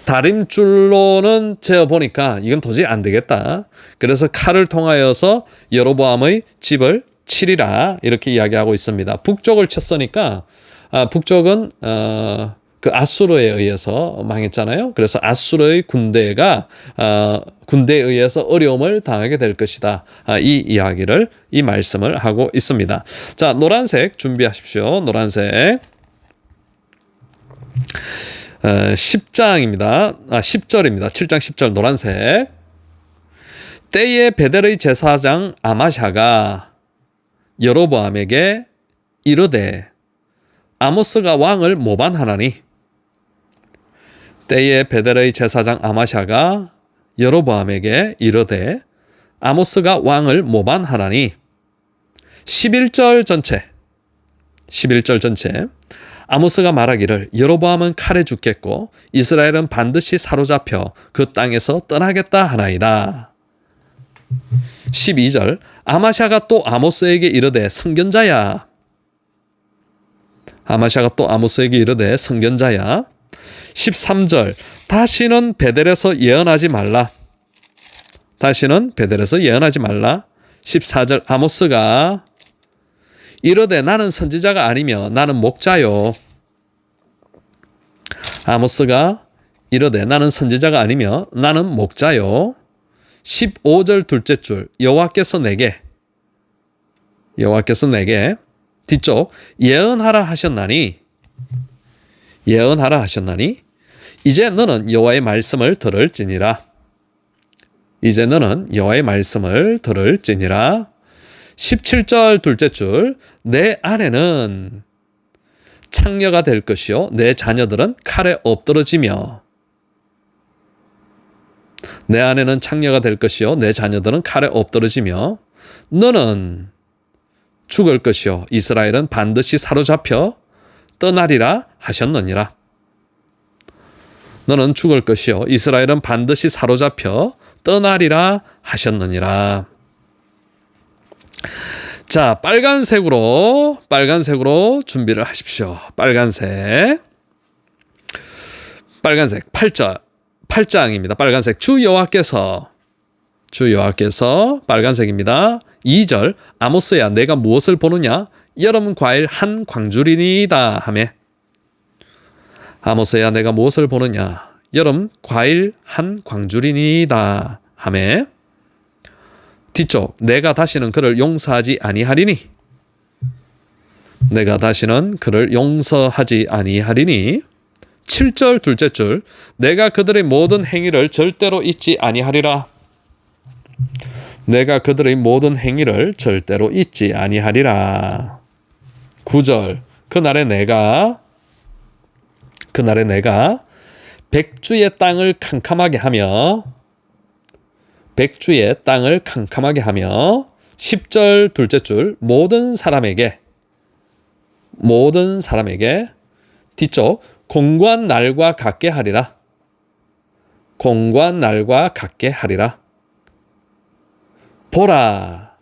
다림줄로는 재어보니까 이건 도저히 안 되겠다. 그래서 칼을 통하여서 여로보암의 집을 치리라 이렇게 이야기하고 있습니다. 북쪽을 쳤으니까 북쪽은 그 아수르에 의해서 망했잖아요. 그래서 아수르의 군대에 의해서 어려움을 당하게 될 것이다. 이 말씀을 하고 있습니다. 자, 노란색 준비하십시오. 노란색. 10장입니다. 10절입니다. 7장 10절 노란색. 때에 베델의 제사장 아마샤가 여로보암에게 이르되 아모스가 왕을 모반하나니 때에 베델의 제사장 아마샤가 여로보암에게 이르되 아모스가 왕을 모반하나니 11절 전체 아모스가 말하기를 여로보암은 칼에 죽겠고 이스라엘은 반드시 사로잡혀 그 땅에서 떠나겠다 하나이다. 12절 아마샤가 또 아모스에게 이르되 선견자야. 아마샤가 또 아모스에게 이르되 선견자야. 13절 다시는 베델에서 예언하지 말라. 다시는 베델에서 예언하지 말라. 14절 아모스가 이르되 나는 선지자가 아니며 나는 목자요. 아모스가 이르되 나는 선지자가 아니며 나는 목자요. 15절 둘째 줄 여호와께서 내게 뒤쪽 예언하라 하셨나니 이제 너는 여호와의 말씀을 들을지니라. 이제 너는 여호와의 말씀을 들을지니라. 17절 둘째 줄 내 아내는 창녀가 될 것이요 내 자녀들은 칼에 엎드러지며 내 아내는 창녀가 될 것이요 내 자녀들은 칼에 엎드러지며 너는 죽을 것이요 이스라엘은 반드시 사로잡혀 떠나리라 하셨느니라. 너는 죽을 것이요 이스라엘은 반드시 사로잡혀 떠나리라 하셨느니라. 자, 빨간색으로 준비를 하십시오. 빨간색 8장입니다. 빨간색 주 여호와께서 빨간색입니다. 2절 아모스야 내가 무엇을 보느냐 여름 과일 한 광주리니이다 하매 아모스야 내가 무엇을 보느냐 여름 과일 한 광주리니이다 하매 뒤쪽 내가 다시는 그를 용서하지 아니하리니 내가 다시는 그를 용서하지 아니하리니 7절 둘째 줄 내가 그들의 모든 행위를 절대로 잊지 아니하리라. 내가 그들의 모든 행위를 절대로 잊지 아니하리라. 9절 그날에 내가 백주의 땅을 캄캄하게 하며 10절 둘째 줄 모든 사람에게 뒤쪽 공고한 날과 같게 하리라. 보라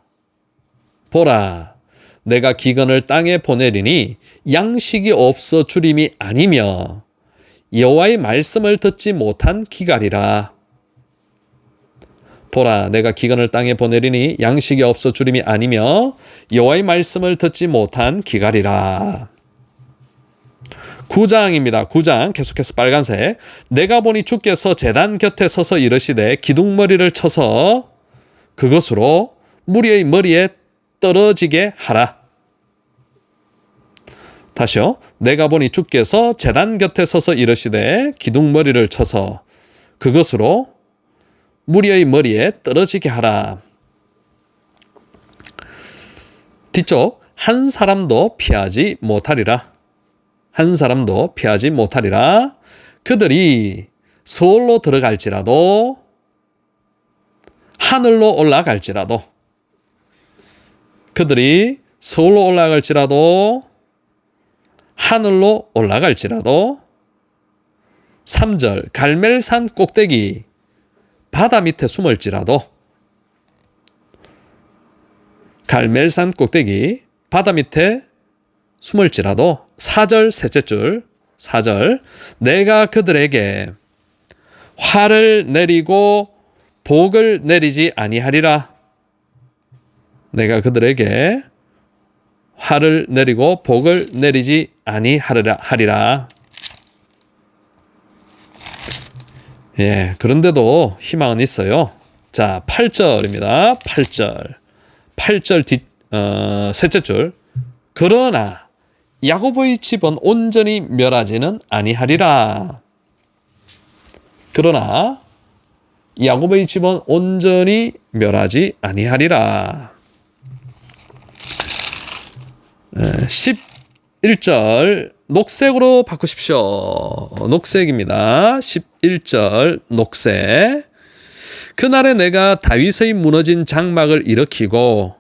내가 기근을 땅에 보내리니 양식이 없어 주림이 아니며 여호와의 말씀을 듣지 못한 기갈이라. 보라 내가 기근을 땅에 보내리니 양식이 없어 주림이 아니며 여호와의 말씀을 듣지 못한 기갈이라. 9장입니다. 9장 계속해서 빨간색 내가 보니 주께서 제단 곁에 서서 이르시되 기둥머리를 쳐서 그것으로 무리의 머리에 떨어지게 하라. 다시요. 내가 보니 주께서 제단 곁에 서서 이르시되 기둥머리를 쳐서 그것으로 무리의 머리에 떨어지게 하라. 뒤쪽 한 사람도 피하지 못하리라. 한 사람도 피하지 못하리라. 그들이 서울로 들어갈지라도 하늘로 올라갈지라도 그들이 서울로 올라갈지라도 하늘로 올라갈지라도 3절 갈멜산 꼭대기 바다 밑에 숨을지라도 갈멜산 꼭대기 바다 밑에 숨을지라도 4절 셋째 줄 4절 내가 그들에게 화를 내리고 복을 내리지 아니하리라. 내가 그들에게 화를 내리고 복을 내리지 아니하리라. 예, 그런데도 희망은 있어요. 자, 8절입니다. 8절 셋째 줄 그러나 야곱의 집은 온전히 멸하지는 아니하리라. 그러나 야곱의 집은 온전히 멸하지 아니하리라. 11절 녹색으로 바꾸십시오. 녹색입니다. 11절 녹색. 그날에 내가 다윗의 무너진 장막을 일으키고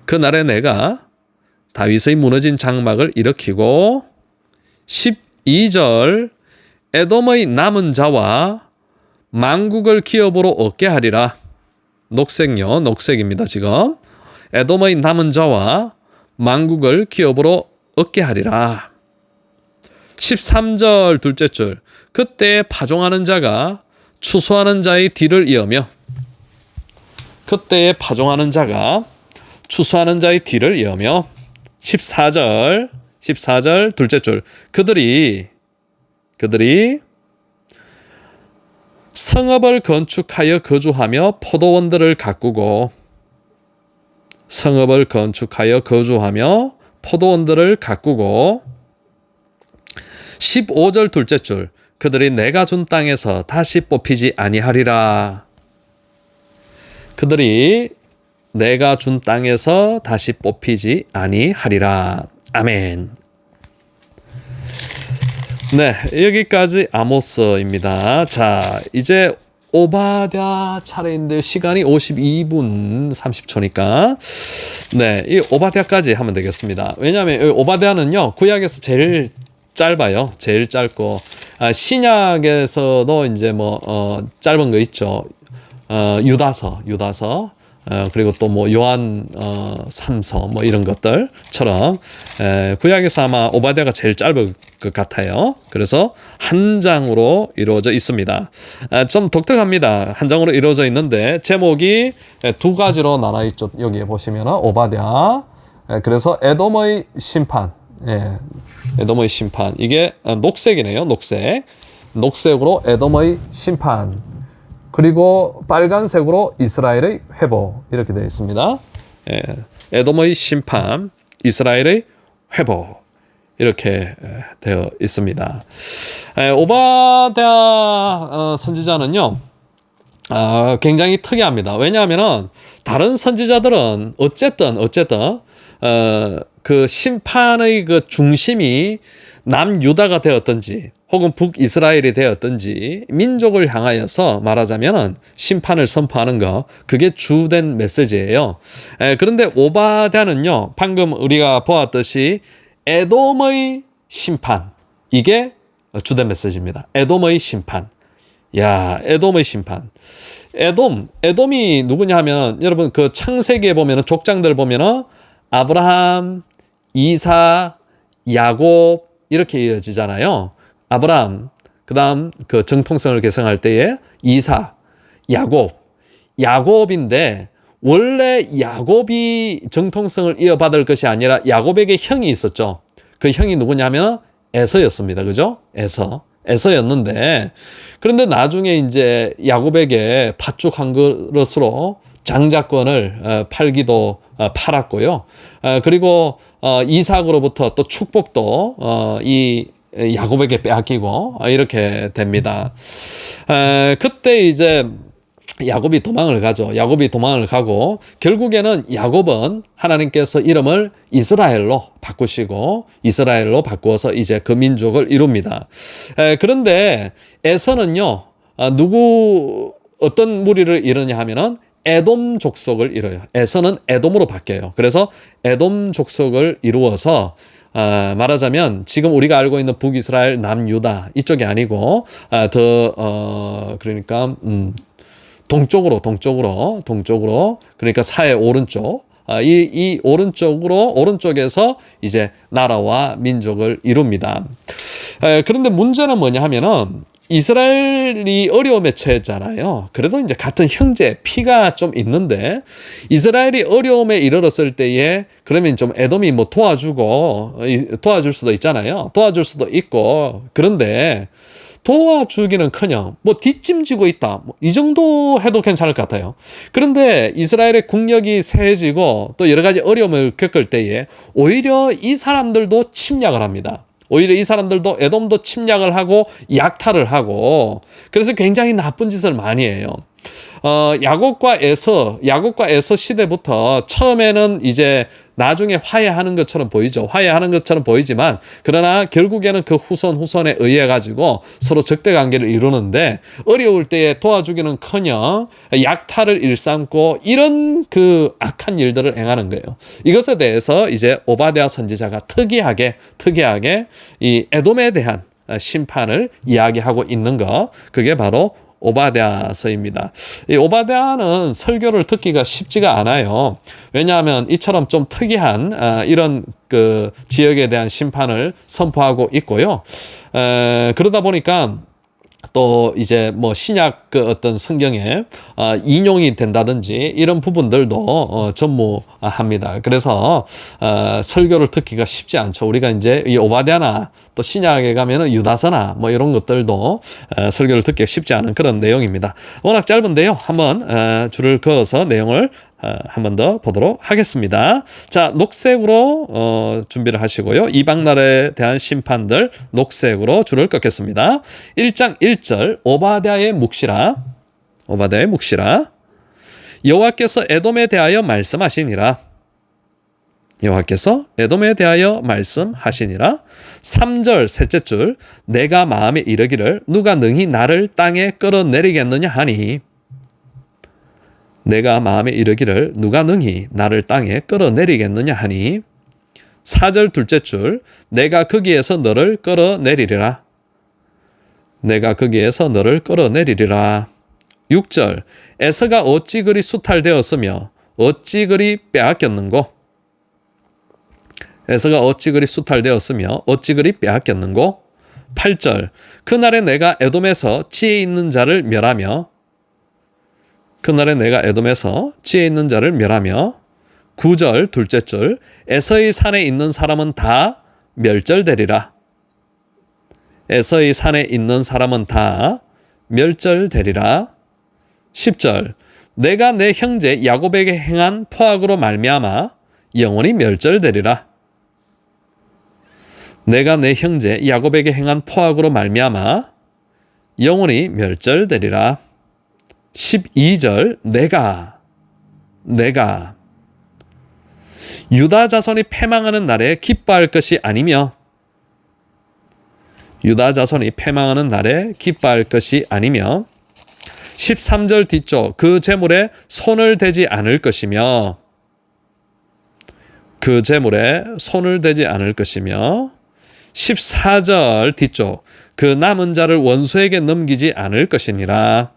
그날에 내가 다윗의 무너진 장막을 일으키고 12절 에돔의 남은 자와 만국을 기업으로 얻게 하리라. 녹색요. 녹색입니다. 지금. 에돔의 남은 자와 만국을 기업으로 얻게 하리라. 13절 둘째 줄 그때 파종하는 자가 추수하는 자의 뒤를 이으며 그때에 파종하는 자가 추수하는 자의 뒤를 이으며 14절 둘째 줄 그들이 성읍을 건축하여 거주하며 포도원들을 가꾸고 성읍을 건축하여 거주하며 포도원들을 가꾸고 15절 둘째 줄 그들이 내가 준 땅에서 다시 뽑히지 아니하리라. 그들이 내가 준 땅에서 다시 뽑히지 아니하리라. 아멘. 네, 여기까지 아모스입니다. 자, 이제 오바댜 차례인데 시간이 52분 30초니까 네, 이 오바댜까지 하면 되겠습니다. 왜냐하면 오바댜는요 구약에서 제일 짧아요. 제일 짧고 신약에서도 이제 짧은 거 있죠. 유다서 그리고 또 요한 3서 이런 것들처럼 구약에서 아마 오바댜가 제일 짧을 것 같아요. 그래서 한 장으로 이루어져 있습니다. 좀 독특합니다. 한 장으로 이루어져 있는데 제목이 두 가지로 나눠 있죠. 여기에 보시면 오바댜 그래서 에돔의 심판 에돔의 심판 이게 녹색이네요. 녹색으로 에돔의 심판 그리고 빨간색으로 이스라엘의 회복 이렇게 되어 있습니다. 에돔의 심판, 이스라엘의 회복 이렇게 되어 있습니다. 오바댜 선지자는요 굉장히 특이합니다. 왜냐하면 다른 선지자들은 어쨌든 그 심판의 그 중심이 남유다가 되었든지 혹은 북이스라엘이 되었든지 민족을 향하여서 말하자면 심판을 선포하는 거 그게 주된 메시지예요. 그런데 오바댜는요 방금 우리가 보았듯이 에돔의 심판 이게 주된 메시지입니다. 에돔의 심판. 야, 에돔의 심판. 에돔이 누구냐 하면 여러분 그 창세기에 보면은 족장들 보면은 아브라함, 이삭, 야곱 이렇게 이어지잖아요. 아브라함, 그다음 그 정통성을 계승할 때에 이삭, 야곱인데 원래 야곱이 정통성을 이어받을 것이 아니라 야곱에게 형이 있었죠. 그 형이 누구냐면 에서였습니다. 그죠? 에서였는데 그런데 나중에 이제 야곱에게 팥죽한 것으로 장자권을 팔았고요. 그리고 이삭으로부터 또 축복도 이 야곱에게 빼앗기고 이렇게 됩니다. 그때 이제 야곱이 도망을 가죠. 야곱이 도망을 가고 결국에는 야곱은 하나님께서 이름을 이스라엘로 바꾸시고 이스라엘로 바꾸어서 이제 그 민족을 이룹니다. 그런데 에서는요, 어떤 무리를 이루냐 하면은 에돔 족속을 이뤄요. 에서는 에돔으로 바뀌어요. 그래서 에돔 족속을 이루어서 말하자면 지금 우리가 알고 있는 북이스라엘, 남유다 이쪽이 아니고 그러니까 동쪽으로 그러니까 사해 오른쪽 이 오른쪽에서 이제 나라와 민족을 이룹니다. 그런데 문제는 뭐냐 하면은 이스라엘이 어려움에 처했잖아요. 그래도 이제 같은 형제, 피가 좀 있는데 이스라엘이 어려움에 이르렀을 때에 그러면 좀 에돔이 뭐 도와줄 수도 있잖아요. 도와줄 수도 있고 그런데 도와주기는커녕 뭐 뒷짐지고 있다. 이 정도 해도 괜찮을 것 같아요. 그런데 이스라엘의 국력이 세해지고 또 여러 가지 어려움을 겪을 때에 오히려 이 사람들도 침략을 합니다. 오히려 이 사람들도 에돔도 침략을 하고 약탈을 하고 그래서 굉장히 나쁜 짓을 많이 해요. 야곱과 에서 시대부터 처음에는 이제 나중에 화해하는 것처럼 보이죠. 화해하는 것처럼 보이지만 그러나 결국에는 그 후손에 의해 가지고 서로 적대 관계를 이루는데 어려울 때에 도와주기는커녕 약탈을 일삼고 이런 그 악한 일들을 행하는 거예요. 이것에 대해서 이제 오바댜 선지자가 특이하게 이 에돔에 대한 심판을 이야기하고 있는 거, 그게 바로 오바댜서입니다. 이 오바댜는 설교를 듣기가 쉽지가 않아요. 왜냐하면 이처럼 좀 특이한 이런 그 지역에 대한 심판을 선포하고 있고요. 그러다 보니까 또 이제 뭐 신약 그 어떤 성경에 인용이 된다든지 이런 부분들도 전무합니다. 그래서 설교를 듣기가 쉽지 않죠. 우리가 이제 이 오바댜나 또 신약에 가면은 유다서나 뭐 이런 것들도 설교를 듣기가 쉽지 않은 그런 내용입니다. 워낙 짧은데요. 한번 줄을 그어서 내용을 한 번 더 보도록 하겠습니다. 자, 녹색으로 준비를 하시고요. 이방날에 대한 심판들 녹색으로 줄을 긋겠습니다. 1장 1절 오바댜의 묵시라 여호와께서 에돔에 대하여 말씀하시니라. 3절 셋째 줄 내가 마음에 이르기를 누가 능히 나를 땅에 끌어내리겠느냐 하니. 내가 마음에 이르기를 누가 능히 나를 땅에 끌어내리겠느냐 하니. 4절 둘째 줄 내가 거기에서 너를 끌어내리리라. 6절 에서가 어찌 그리 수탈되었으며 어찌 그리 빼앗겼는고. 8절 그날에 내가 에돔에서 지혜 있는 자를 멸하며. 9절 둘째 줄 에서의 산에 있는 사람은 다 멸절되리라. 10절 내가 내 형제 야곱에게 행한 포악으로 말미암아 영원히 멸절되리라. 12절 내가 유다 자손이 패망하는 날에 기뻐할 것이 아니며. 13절 뒤쪽 그 재물에 손을 대지 않을 것이며. 14절 뒤쪽 그 남은 자를 원수에게 넘기지 않을 것이니라.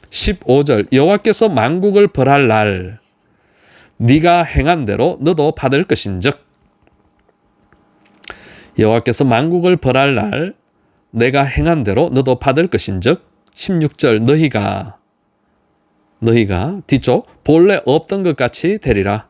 15절 여호와께서 만국을 벌할 날 네가 행한 대로 너도 받을 것인즉. 여호와께서 만국을 벌할 날 내가 행한 대로 너도 받을 것인즉. 16절 너희가 뒤쪽 본래 없던 것 같이 되리라.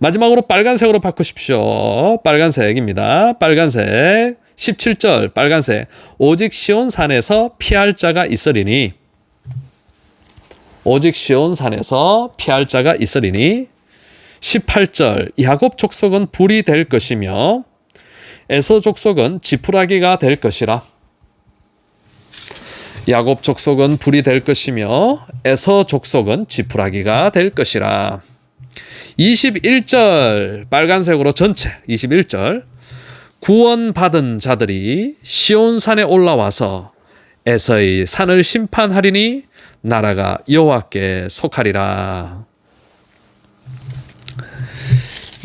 마지막으로 빨간색으로 바꾸십시오. 빨간색입니다. 빨간색 17절 빨간색 오직 시온산에서 피할 자가 있으리니. 오직 시온산에서 피할 자가 있으리니 18절 야곱 족속은 불이 될 것이며 에서 족속은 지푸라기가 될 것이라. 야곱 족속은 불이 될 것이며 에서 족속은 지푸라기가 될 것이라. 21절 빨간색으로 전체 21절 구원받은 자들이 시온산에 올라와서 에서의 산을 심판하리니 나라가 여호와께 속하리라.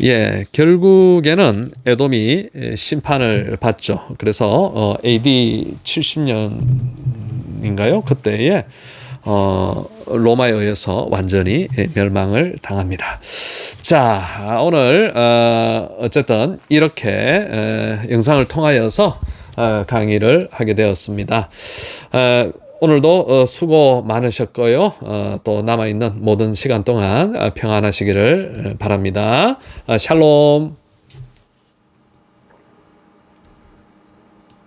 예, 결국에는 에돔이 심판을 받죠. 그래서 AD 70년인가요? 그때에 로마에 의해서 완전히 멸망을 당합니다. 자, 오늘 어쨌든 이렇게 영상을 통하여서 강의를 하게 되었습니다. 오늘도 수고 많으셨고요. 또 남아있는 모든 시간 동안 평안하시기를 바랍니다. 샬롬.